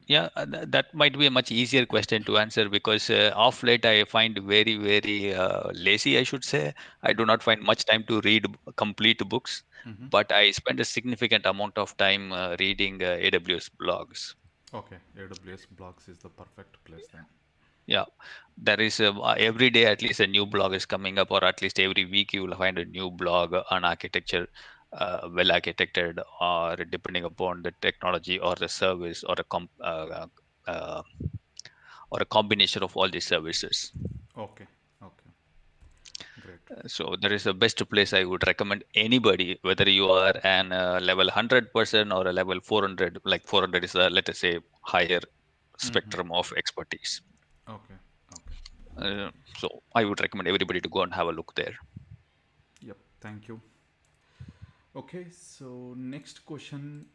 Yeah, that might be a much easier question to answer, because off late I find very, very lazy, I should say. I do not find much time to read complete books, Mhm. but I spend a significant amount of time reading AWS blogs. Okay, AWS blogs is the perfect place then. Yeah, there is every day at least a new blog is coming up, or at least every week you will find a new blog on architecture, well architected, or depending upon the technology or the service, or a combination of all these services. Okay, okay, great. So there is a best place I would recommend anybody, whether you are an level 100 person or a level 400. Like 400 is a, let us say, higher Mm-hmm. spectrum of expertise. Okay, okay. So I would recommend everybody to go and have a look there. Yep, thank you. Okay, so next question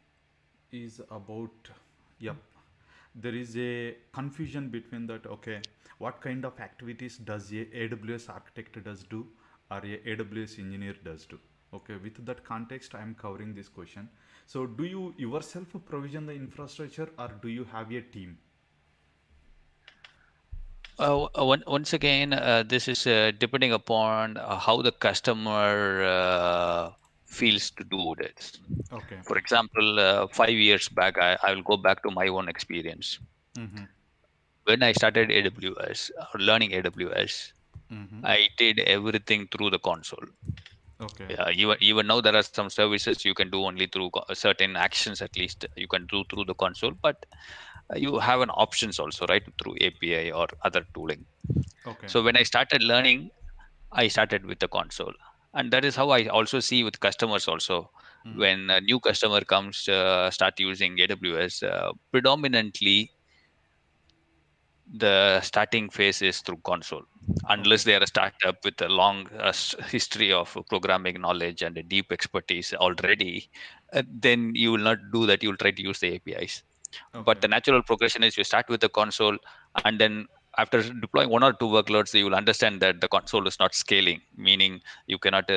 is about, yep, there is a confusion between that. Okay, what kind of activities does a AWS architect does do or a AWS engineer does do? Okay, with that context I am covering this question. So do you yourself provision the infrastructure or do you have a team? Once again, this is depending upon how the customer feels to do this. Okay. For example, 5 years back, I will go back to my own experience. Mm-hmm. when I started AWS or learning AWS, Mm-hmm. I did everything through the console. Okay. Yeah, even now there are some services you can do only through certain actions, at least you can do through the console, but you have an options also, right, through API or other tooling. Okay. So when I started learning, I started with the console, and that is how I also see with customers also. Mm. When a new customer comes, start using AWS, predominantly the starting phase is through console, unless Okay. they are a startup with a long history of programming knowledge and a deep expertise already. Then you will not do that, you will try to use the APIs. But Okay. the natural progression is you start with the console, and then after deploying one or two workloads, you will understand that the console is not scaling, meaning you cannot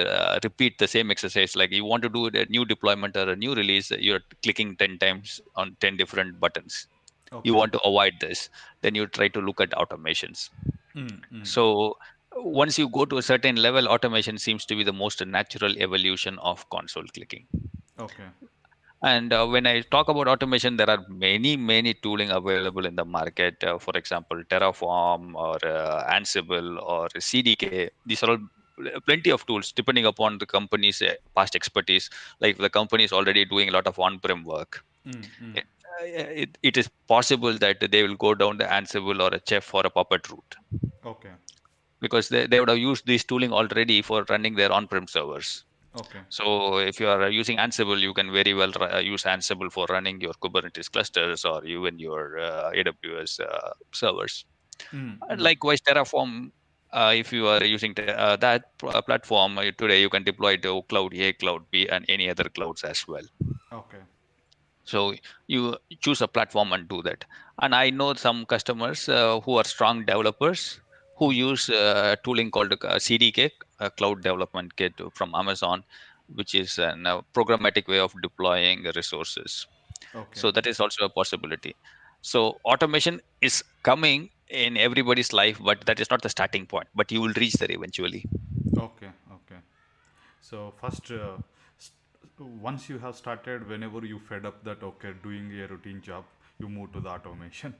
repeat the same exercise. Like you want to do a new deployment or a new release, you're clicking 10 times on 10 different buttons. You Okay. want to avoid this, then you try to look at automations. Mm. Mm. So once you go to a certain level, automation seems to be the most natural evolution of console clicking. Okay. And when I talk about automation, there are many tooling available in the market. For example, Terraform or Ansible or CDK. These are all plenty of tools depending upon the company's past expertise. Like the company is already doing a lot of on-prem work. Mm. Mm. It is possible that they will go down the Ansible or a Chef or a Puppet route, Okay. because they would have used this tooling already for running their on-prem servers. Okay. So if you are using Ansible, you can very well use Ansible for running your Kubernetes clusters or even your AWS servers. Mm. And Mm. likewise, Terraform, if you are using that platform today, you can deploy to Cloud A, Cloud B, and any other clouds as well. Okay. So you choose a platform and do that. And I know some customers who are strong developers who Mm. use a tooling called CDK, a Cloud Development Kit from Amazon, which is a programmatic way of deploying resources. Okay. So that is also a possibility. So automation is coming in everybody's life, but that is not the starting point. But you will reach there eventually. Okay. Okay. So first, once you have started, whenever you fed up that okay, doing a routine job, you move to the automation.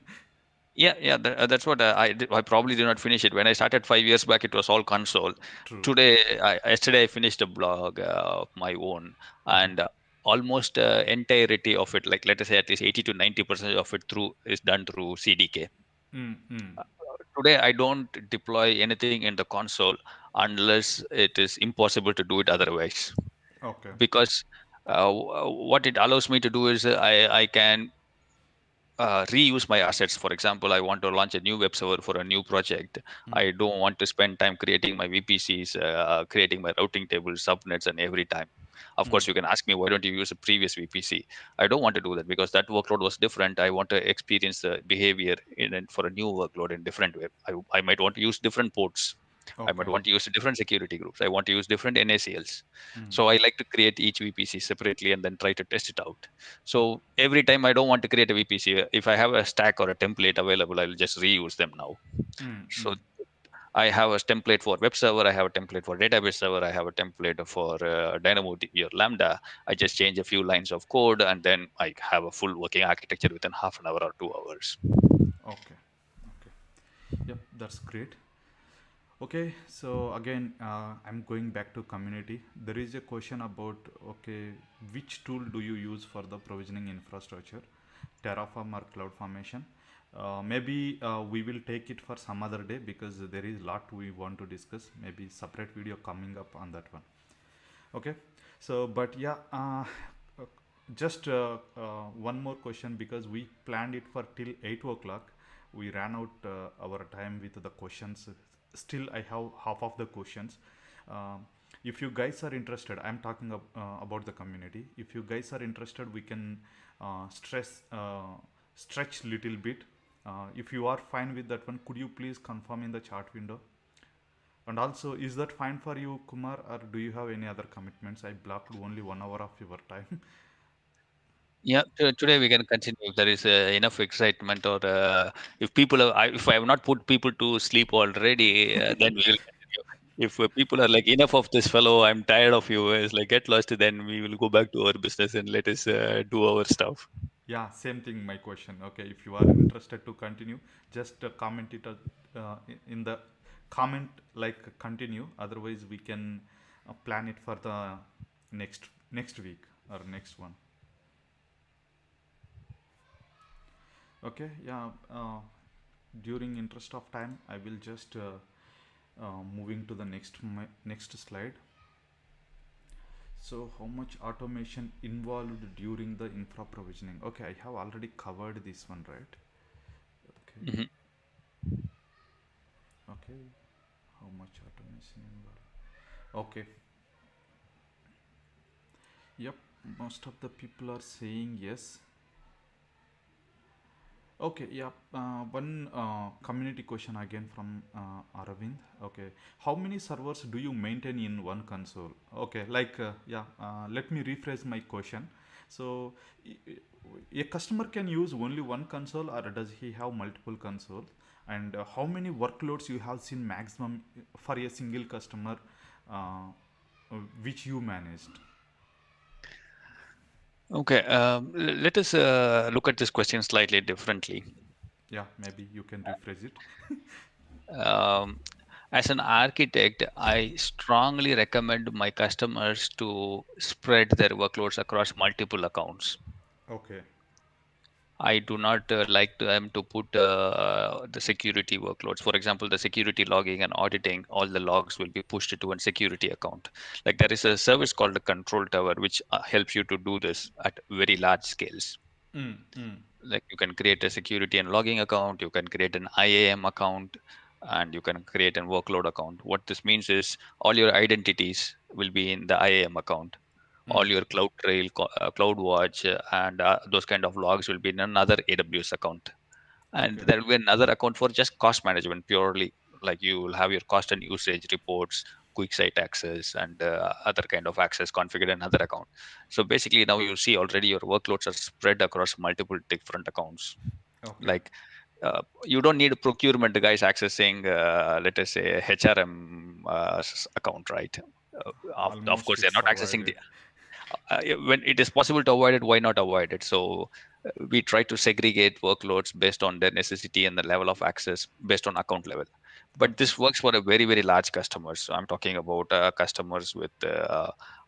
Yeah, that's what I probably did not finish it. When I started 5 years back, it was all console. True. Yesterday, I finished a blog of my own, and almost entirety of it, like let us say at least 80 to 90% of it through is done through CDK. Mm. Mm. Today, I don't deploy anything in the console unless it is impossible to do it otherwise, Okay. because what it allows me to do is I can reuse my assets. For example, I want to launch a new web server for a new project. Mm. I don't want to spend time creating my VPCs, creating my routing tables, subnets, and every time. Of Mm. course, you can ask me, why don't you use a previous VPC? I don't want to do that because that workload was different. I want to experience the behavior for a new workload in different way. I might want to use different ports. I might Okay. want to use different security groups. I want to use different NACLs. Mm. So I like to create each VPC separately and then try to test it out. So every time I don't want to create a VPC, if I have a stack or a template available, I'll just reuse them now. Mm. So Mm. I have a template for web server, I have a template for database server, I have a template for DynamoDB or Lambda. I just change a few lines of code, and then I have a full working architecture within half an hour or 2 hours. Okay. Okay. Yep. That's great. Okay, so again, I'm going back to community. There is a question about okay, which tool do you use for the provisioning infrastructure, Terraform or CloudFormation? Maybe we will take it for some other day because there is a lot we want to discuss. Maybe separate video coming up on that one. Okay, so but yeah, uh, just one more question because we planned it for till 8 o'clock. We ran out our time with the questions. Still, I have half of the questions. Um if you guys are interested, I'm talking about the community. If you guys are interested, we can stretch little bit. If you are fine with that one, could you please confirm in the chat window? And also, is that fine for you, Kumar, or do you have any other commitments? I blocked only 1 hour of your time. Yeah, today we can continue if there is enough excitement, or if if I have not put people to sleep already, then we will continue. If people are like, enough of this fellow, I'm tired of you, it's like, get lost, then we will go back to our business and let us do our stuff. Yeah, same thing. My question. Okay, if you are interested to continue, just comment it in the comment like continue. Otherwise, we can plan it for the next week or next one. Okay. Yeah. During interest of time, I will just moving to the next slide. So, how much automation involved during the infra provisioning? Okay, I have already covered this one, right? Okay. Mhm. Okay. How much automation involved? Okay. Yep. Most of the people are saying yes. Okay. Yeah. One community question again from Aravind. Okay. How many servers do you maintain in one console? Okay. Like yeah. Let me rephrase my question. So, a customer can use only one console, or does he have multiple consoles? And how many workloads you have seen maximum for a single customer, uh, which you managed? Okay, let us look at this question slightly differently. Yeah, maybe you can rephrase it. Um, as an architect, I strongly recommend my customers to spread their workloads across multiple accounts. Okay. I do not like them to put the security workloads. For example, the security logging and auditing, all the logs will be pushed to one security account. Like there is a service called the control tower, which helps you to do this at very large scales. Mm, mm, Like you can create a security and logging account, you can create an IAM account, and you can create a workload account. What this means is all your identities will be in the IAM account. All mm. your CloudTrail, CloudWatch, and those kind of logs will be in another AWS account. And Okay. there will be another account for just cost management purely. Like you will have your cost and usage reports, quick site access, and other kind of access configured in another account. So basically now you see already your workloads are spread across multiple different accounts. Okay. Like you don't need procurement guys accessing let us say HRM account, right? Of Almost course they're it's not accessing avoided. the when it is possible to avoid it, why not avoid it? So we try to segregate workloads based on their necessity and the level of access based on account level. But Okay. this works for a very, very large customers. So I'm talking about customers with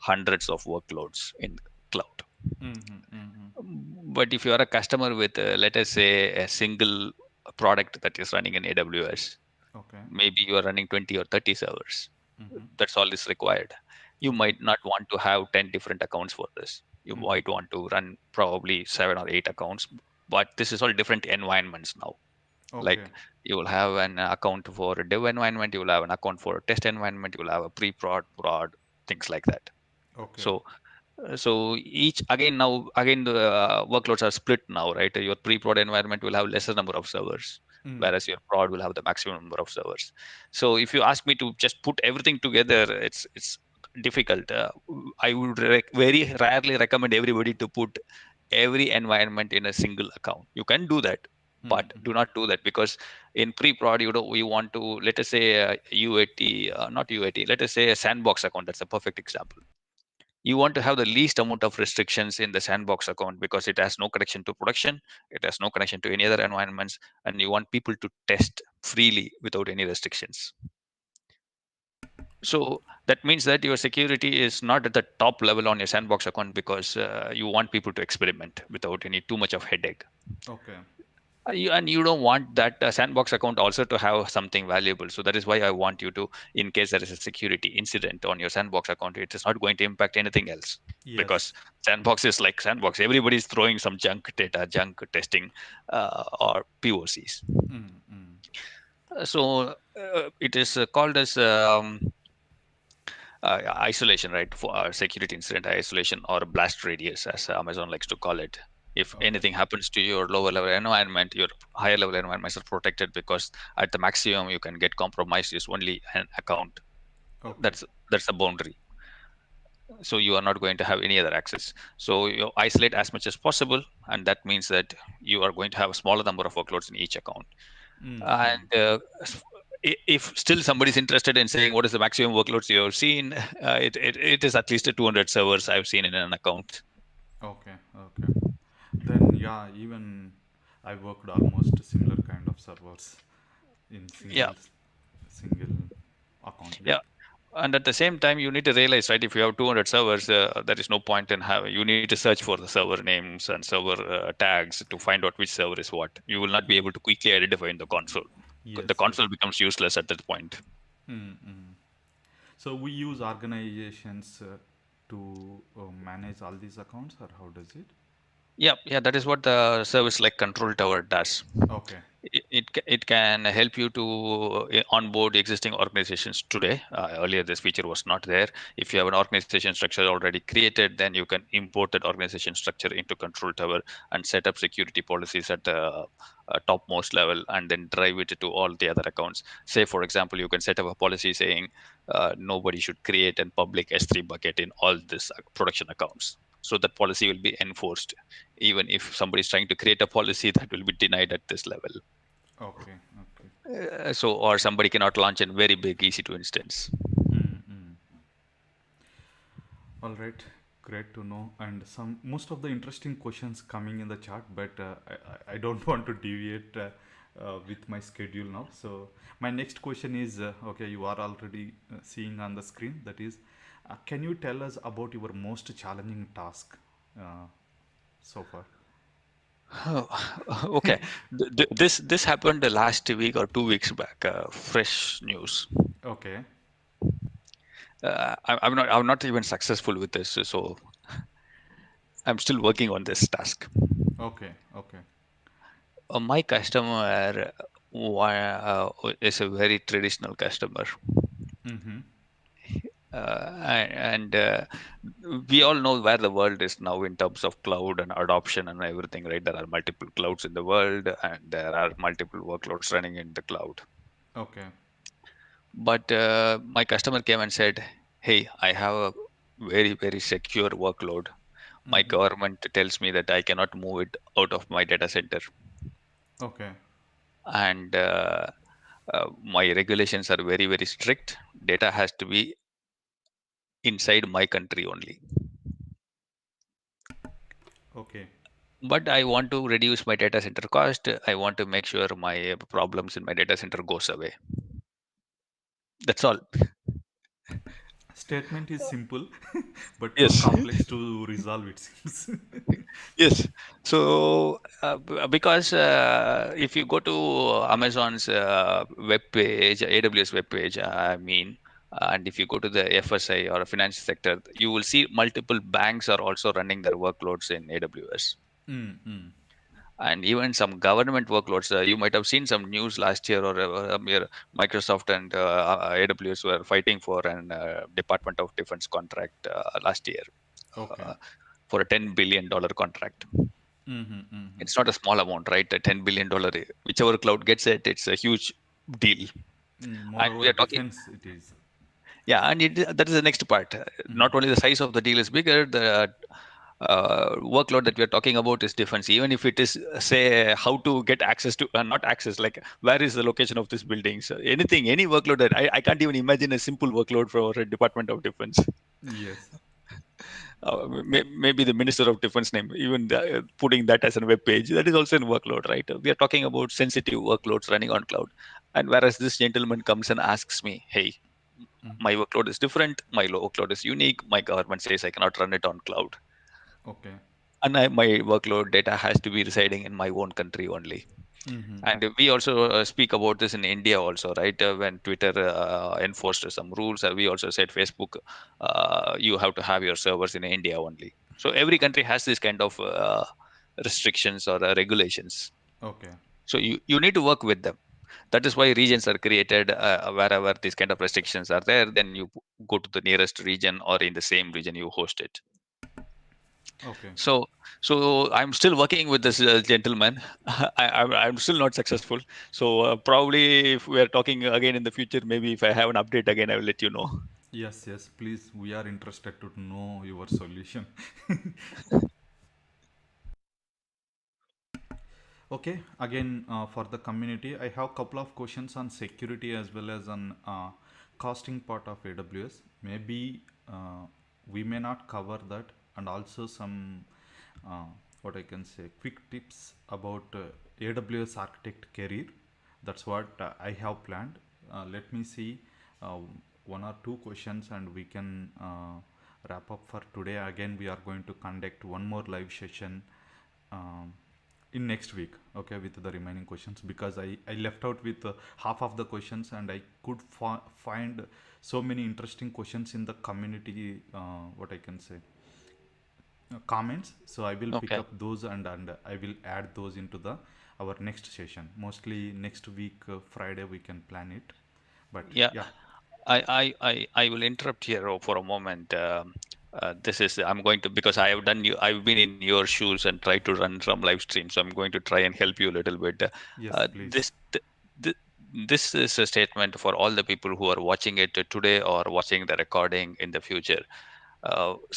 hundreds of workloads in cloud. Mm-hmm, mm-hmm. But if you are a customer with, let us say, a single product that is running in AWS, Okay. maybe you are running 20 or 30 servers. Mm-hmm. That's all is required. You Okay. might not want to have 10 different accounts for this. You Mm-hmm. might want to run probably 7 or 8 accounts, but this is all different environments now. Okay. Like you will have an account for a dev environment, you will have an account for a test environment, you will have a pre-prod, prod, things like that. Okay. So so each again now again the workloads are split now, right? Your pre-prod environment will have lesser number of servers, Mm. whereas your prod will have the maximum number of servers. So if you ask me to just put everything together, it's difficult. I would very rarely recommend everybody to put every environment in a single account. You can do that, but Mm-hmm. do not do that, because in pre-prod you don't we want to, let us say UAT, not UAT, let us say a sandbox account. That's a perfect example. You want to have the least amount of restrictions in the sandbox account because it has no connection to production, it has no connection to any other environments, and you want people to test freely without any restrictions. So that means that your security is not at the top level on your sandbox account, because you want people to experiment without any too much of headache. Okay. And you don't want that sandbox account also to have something valuable. So that is why I want you to, in case there is a security incident on your sandbox account, it is not going to impact anything else, because Yes. sandbox is like sandbox. Everybody is throwing some junk data, junk testing, or POCs. Mm-hmm. So it is called as isolation, right? For security incident isolation, or blast radius, as Amazon likes to call it. If Okay. anything happens to your lower level environment, your higher level environments are protected, because at the maximum you can get compromised is only an account. Okay. That's the boundary. So you are not going to have any other access. So you isolate as much as possible, and that means that you are going to have a smaller number of workloads in each account. Mm-hmm. And if still somebody is interested in saying what is the maximum workloads you have seen, it is at least 200 servers I've seen in an account. Okay. Okay. Then Yeah, even I worked almost similar kind of servers in Yeah, single account. Yeah. yeah. And at the same time, you need to realize, right? If you have 200 servers, there is no point in having. You need to search for the server names and server tags to find out which server is what. You will not be able to quickly identify in the console. The Yes, yes. console becomes useless at that point. Mm-hmm. So we use organizations to manage all these accounts, or how does it? Yeah, yeah, that is what the service like Control Tower does. Okay. It can help you to onboard existing organizations today. Earlier, this feature was not there. If you have an organization structure already created, then you can import that organization structure into Control Tower and set up security policies at the topmost level, and then drive it to all the other accounts. Say, for example, you can set up a policy saying nobody should create a public S3 bucket in all this production accounts. So that policy will be enforced even if somebody is trying to create a policy that will be denied at this level. Okay. Okay. Or somebody cannot launch a very big EC2 instance. Mm-hmm. All right, great to know. And some most of the interesting questions coming in the chat, but I don't want to deviate with my schedule now. So my next question is, okay, you are already seeing on the screen. That is, can you tell us about your most challenging task uh, so far? Oh, okay. This happened the last week or 2 weeks back. Fresh news. Okay, I'm not even successful with this, so I'm still working on this task. okay, okay. My customer is a very traditional customer, Mm-hmm. and we all know where the world is now in terms of cloud and adoption and everything, right? There are multiple clouds in the world, and there are multiple workloads running in the cloud. Okay. But my customer came and said, "Hey, I have a very secure workload. My Mm-hmm. government tells me that I cannot move it out of my data center, Okay. and my regulations are very strict. Data has to be inside my country only. Okay. But I want to reduce my data center cost. I want to make sure my problems in my data center goes away. That's all." Statement is simple, but too Yes. complex to resolve. It seems. Yes. So, because if you go to Amazon's web page, AWS web page, I mean, and if you go to the FSI or a financial sector, you will see multiple banks are also running their workloads in AWS. Mm-hmm. And even some government workloads. You might have seen some news last year, or Microsoft and AWS were fighting for an Department of Defense contract last year Okay. uh, for a $10 billion contract. Mm-hmm, mm-hmm. It's not a small amount, right? A $10 billion, whichever cloud gets it, it's a huge deal. And we Moreover, are talking, defense it is. yeah, and that is the next part. Mm. Not only the size of the deal is bigger, the workload that we are talking about is defense. Even if it is, say, how to get access to, not access, like where is the location of this building? So anything, any workload that I can't even imagine a simple workload for a Department of Defense. Yes. Maybe the Minister of Defense name, even putting that as a web page, that is also a workload, right? We are talking about sensitive workloads running on cloud. And whereas this gentleman comes and asks me, hey, Mm. my workload is different, my workload is unique, my government says I cannot run it on cloud. Okay. And my workload data has to be residing in my own country only. Mm-hmm. And we also speak about this in India also, right? When Twitter enforced some rules, we also said Facebook, you have to have your servers in India only. So every country has this kind of restrictions or regulations. Okay. So you need to work with them. That is why regions are created. Wherever these kind of restrictions are there, then you go to the nearest region, or in the same region you host it. Okay. So, so I'm still working with this gentleman. I'm still not successful. So probably if we are talking again in the future, maybe if I have an update again, I will let you know. Yes, yes, please. We are interested to know your solution. Okay, again, for the community, I have couple of questions on security as well as on costing part of AWS. Maybe we may not cover that, and also some. Uh, what I can say, quick tips about AWS Architect career. That's what I have planned. Let me see uh, one or two questions and we can wrap up for today. Again, we are going to conduct one more live session um, in next week, okay, with the remaining questions, because I left out with half of the questions and I could find so many interesting questions in the community, what I can say, comments. So I will pick Okay. up those and I will add those into the our next session. Mostly next week, Friday we can plan it. But Yeah. yeah. I will interrupt here for a moment. This is I'm going to, because I have done you I've been in your shoes and tried to run some live stream, so I'm going to try and help you a little bit. Yes, This please. this is a statement for all the people who are watching it today or watching the recording in the future.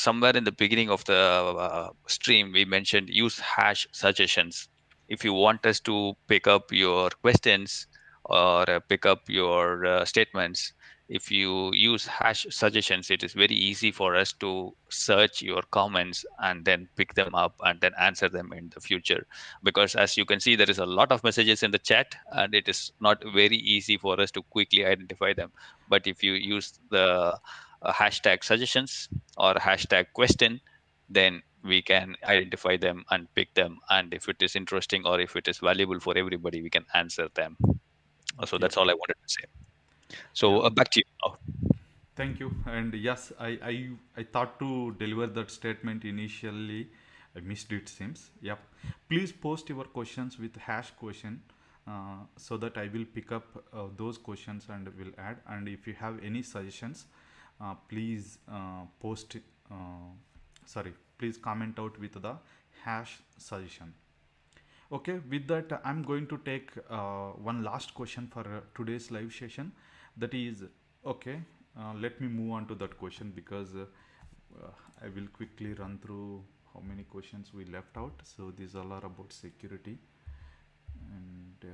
Somewhere in the beginning of the stream, we mentioned use hash suggestions. If you want us to pick up your questions or pick up your statements, if you use hash suggestions, it is very easy for us to search your comments and then pick them up and then answer them in the future. Because as you can see, there is a lot of messages in the chat and it is not very easy for us to quickly identify them. But if you use the hashtag suggestions or hashtag question, then we can identify them and pick them. And if it is interesting or if it is valuable for everybody, we can answer them. So Yep. that's all I wanted to say. So Yeah. back to you now. Thank you. And yes, I thought to deliver that statement initially. I missed it seems. Yep. Please post your questions with hash question, so that I will pick up those questions and will add. And if you have any suggestions, please post. Sorry. Please comment out with the hash suggestion. Okay, with that, I'm going to take one last question for today's live session. That is, okay, let me move on to that question because I will quickly run through how many questions we left out. So these all are about security, and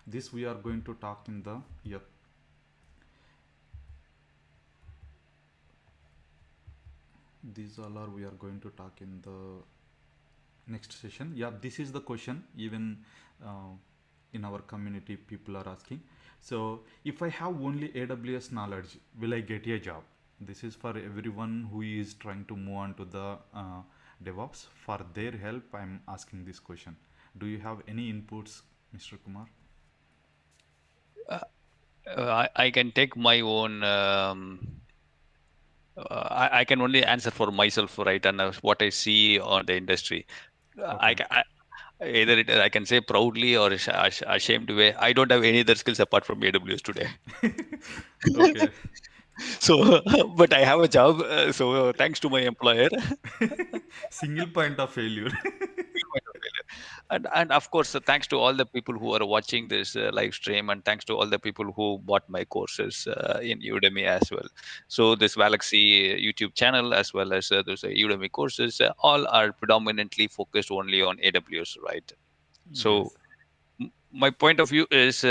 this we are going to talk in the, yep. These all are we are going to talk in the next session. Yeah, this is the question even uh, in our community people are asking. So if I have only AWS knowledge, will I get a job? This is for everyone who is trying to move on to the DevOps. For their help, I'm asking this question. Do you have any inputs, Mr. Kumar? I can take my own. I can only answer for myself, right? And what I see on the industry. Okay. Either I can say proudly or ashamed way, I don't have any other skills apart from AWS today. Okay. So, but I have a job. So, thanks to my employer. Single point of failure. And of course, thanks to all the people who are watching this live stream, and thanks to all the people who bought my courses in Udemy as well. So this Valaxy YouTube channel as well as those Udemy courses, all are predominantly focused only on AWS, right? So Yes. my point of view is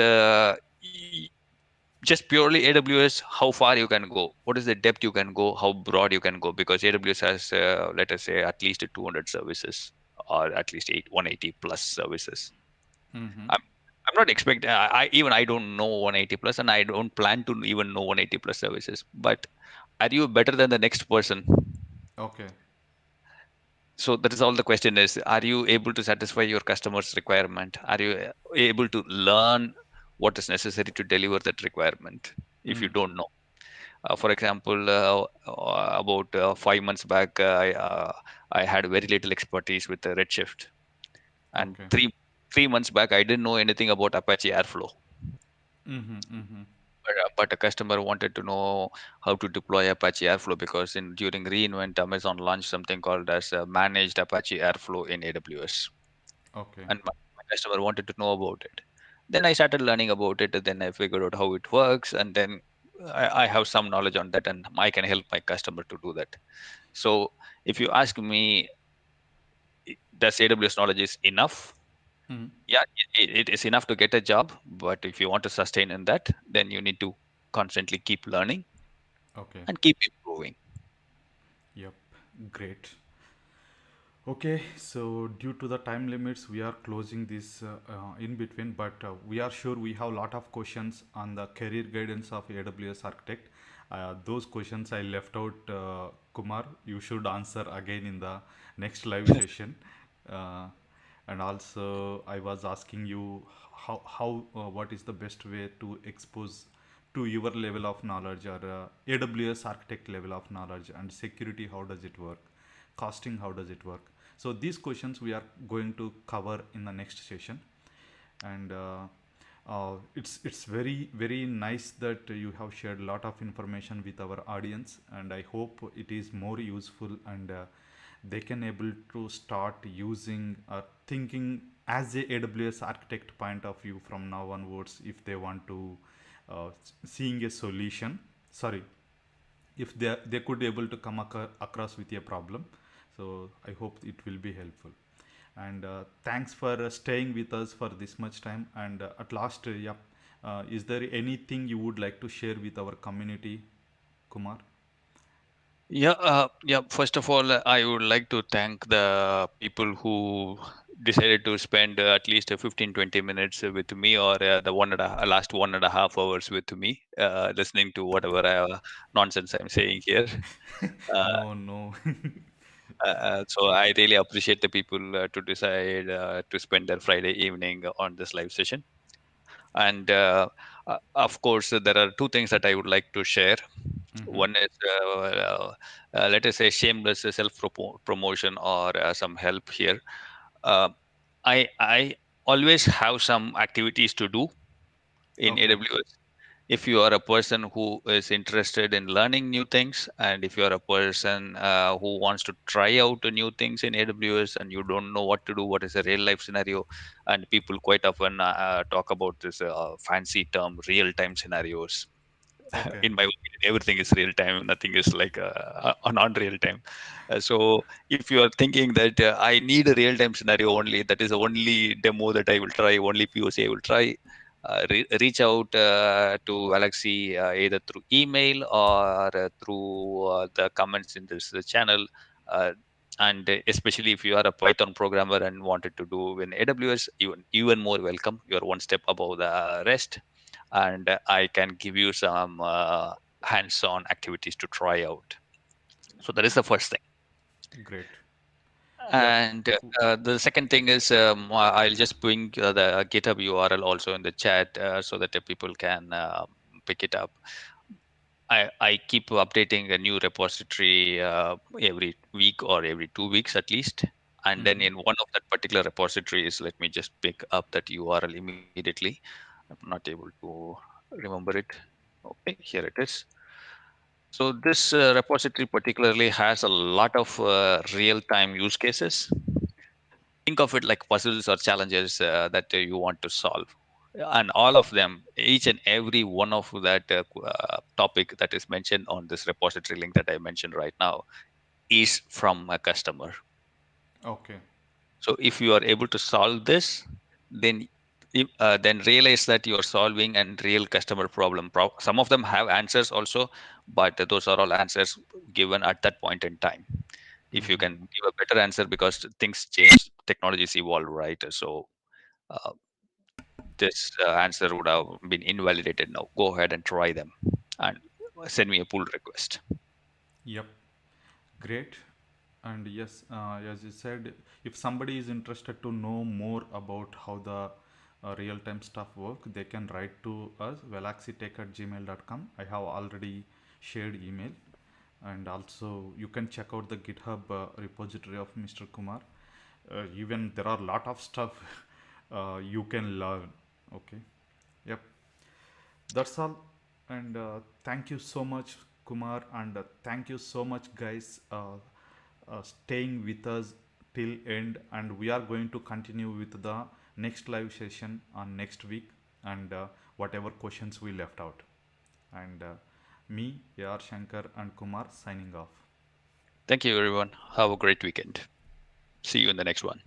just purely AWS, how far you can go, what is the depth you can go, how broad you can go, because AWS has, let us say, at least 200 services or at least 180 plus services. Mm-hmm. I'm, I'm not expecting, I don't know 180 plus, and I don't plan to even know 180 plus services. But are you better than the next person? Okay. So that is all the question is, are you able to satisfy your customer's requirement? Are you able to learn what is necessary to deliver that requirement if you Mm. don't know? For example, about 5 months back, I had very little expertise with Redshift, and Okay. three months back, I didn't know anything about Apache Airflow. Mm-hmm. Mm-hmm. But a customer wanted to know how to deploy Apache Airflow because during reInvent, Amazon launched something called as managed Apache Airflow in AWS, Okay. and my customer wanted to know about it. Then I started learning about it, and then I figured out how it works, and then I have some knowledge on that, and I can help my customer to do that. So if you ask me, does AWS knowledge is enough? Mm. Yeah, it is enough to get a job, but if you want to sustain in that, then you need to constantly keep learning Okay. and keep improving. Yep. Great. Okay, so due to the time limits, we are closing this in between, but we are sure we have a lot of questions on the career guidance of AWS Architect. Those questions I left out, Kumar. You should answer again in the next live session. Uh, and also, I was asking you what is the best way to expose to your level of knowledge or AWS Architect level of knowledge and security. How does it work? Costing, how does it work? So these questions we are going to cover in the next session. And it's very nice that you have shared a lot of information with our audience, and I hope it is more useful, and they can able to start using thinking as a AWS architect point of view from now onwards if they want to seeing a solution. Sorry, if they could able to come across with a problem. So I hope it will be helpful. And thanks for staying with us for this much time. And at last, is there anything you would like to share with our community, Kumar? Yeah. First of all, I would like to thank the people who decided to spend at least 15, 20 minutes with me, or the last 1.5 hours with me, listening to whatever nonsense I'm saying here. Uh, No, no. so I really appreciate the people to decide to spend their Friday evening on this live session. And of course, there are two things that I would like to share. Mm-hmm. One is, let us say, shameless self promotion or some help here. Uh, I always have some activities to do in Okay. AWS. If you are a person who is interested in learning new things, and if you are a person who wants to try out new things in AWS and you don't know what to do, what is a real life scenario, and people quite often talk about this fancy term, real time scenarios. Okay. In my opinion, everything is real time, nothing is like a non-real time. So if you are thinking that I need a real time scenario only, that is the only demo that I will try, only POC I will try, reach out to Valaxy either through email or through the comments in this channel. uh, and especially if you are a Python programmer and wanted to do in AWS, even more welcome. You are one step above the rest, and I can give you some hands-on activities to try out. So that is the first thing. Great. Yeah. And the second thing is, I'll just bring the GitHub URL also in the chat so that the people can pick it up. I keep updating a new repository every week or every 2 weeks at least. And then Mm-hmm. in one of that particular repositories, let me just pick up that URL immediately. I'm not able to remember it. Okay, here it is. So this repository particularly has a lot of real-time use cases. Think of it like puzzles or challenges that you want to solve, and all of them, each and every one of that topic that is mentioned on this repository link that I mentioned right now is from a customer. Okay. So if you are able to solve this, then then realize that you are solving a real customer problem. Some of them have answers also, but those are all answers given at that point in time. If you Mm-hmm. can give a better answer, because things change, technologies evolve, right? So uh, this answer would have been invalidated. Now go ahead and try them and send me a pull request. Yep. Great. And yes, as you said, if somebody is interested to know more about how the real-time stuff work, they can write to us, valaxytech@gmail.com. I have already shared email. And also you can check out the GitHub repository of Mr. Kumar. Even there are a lot of stuff you can learn. Okay. Yep. That's all. And thank you so much, Kumar. And thank you so much, guys, staying with us till end. And we are going to continue with the next live session on next week, and whatever questions we left out. And me, AR Shankar, and Kumar signing off. Thank you, everyone. Have a great weekend. See you in the next one.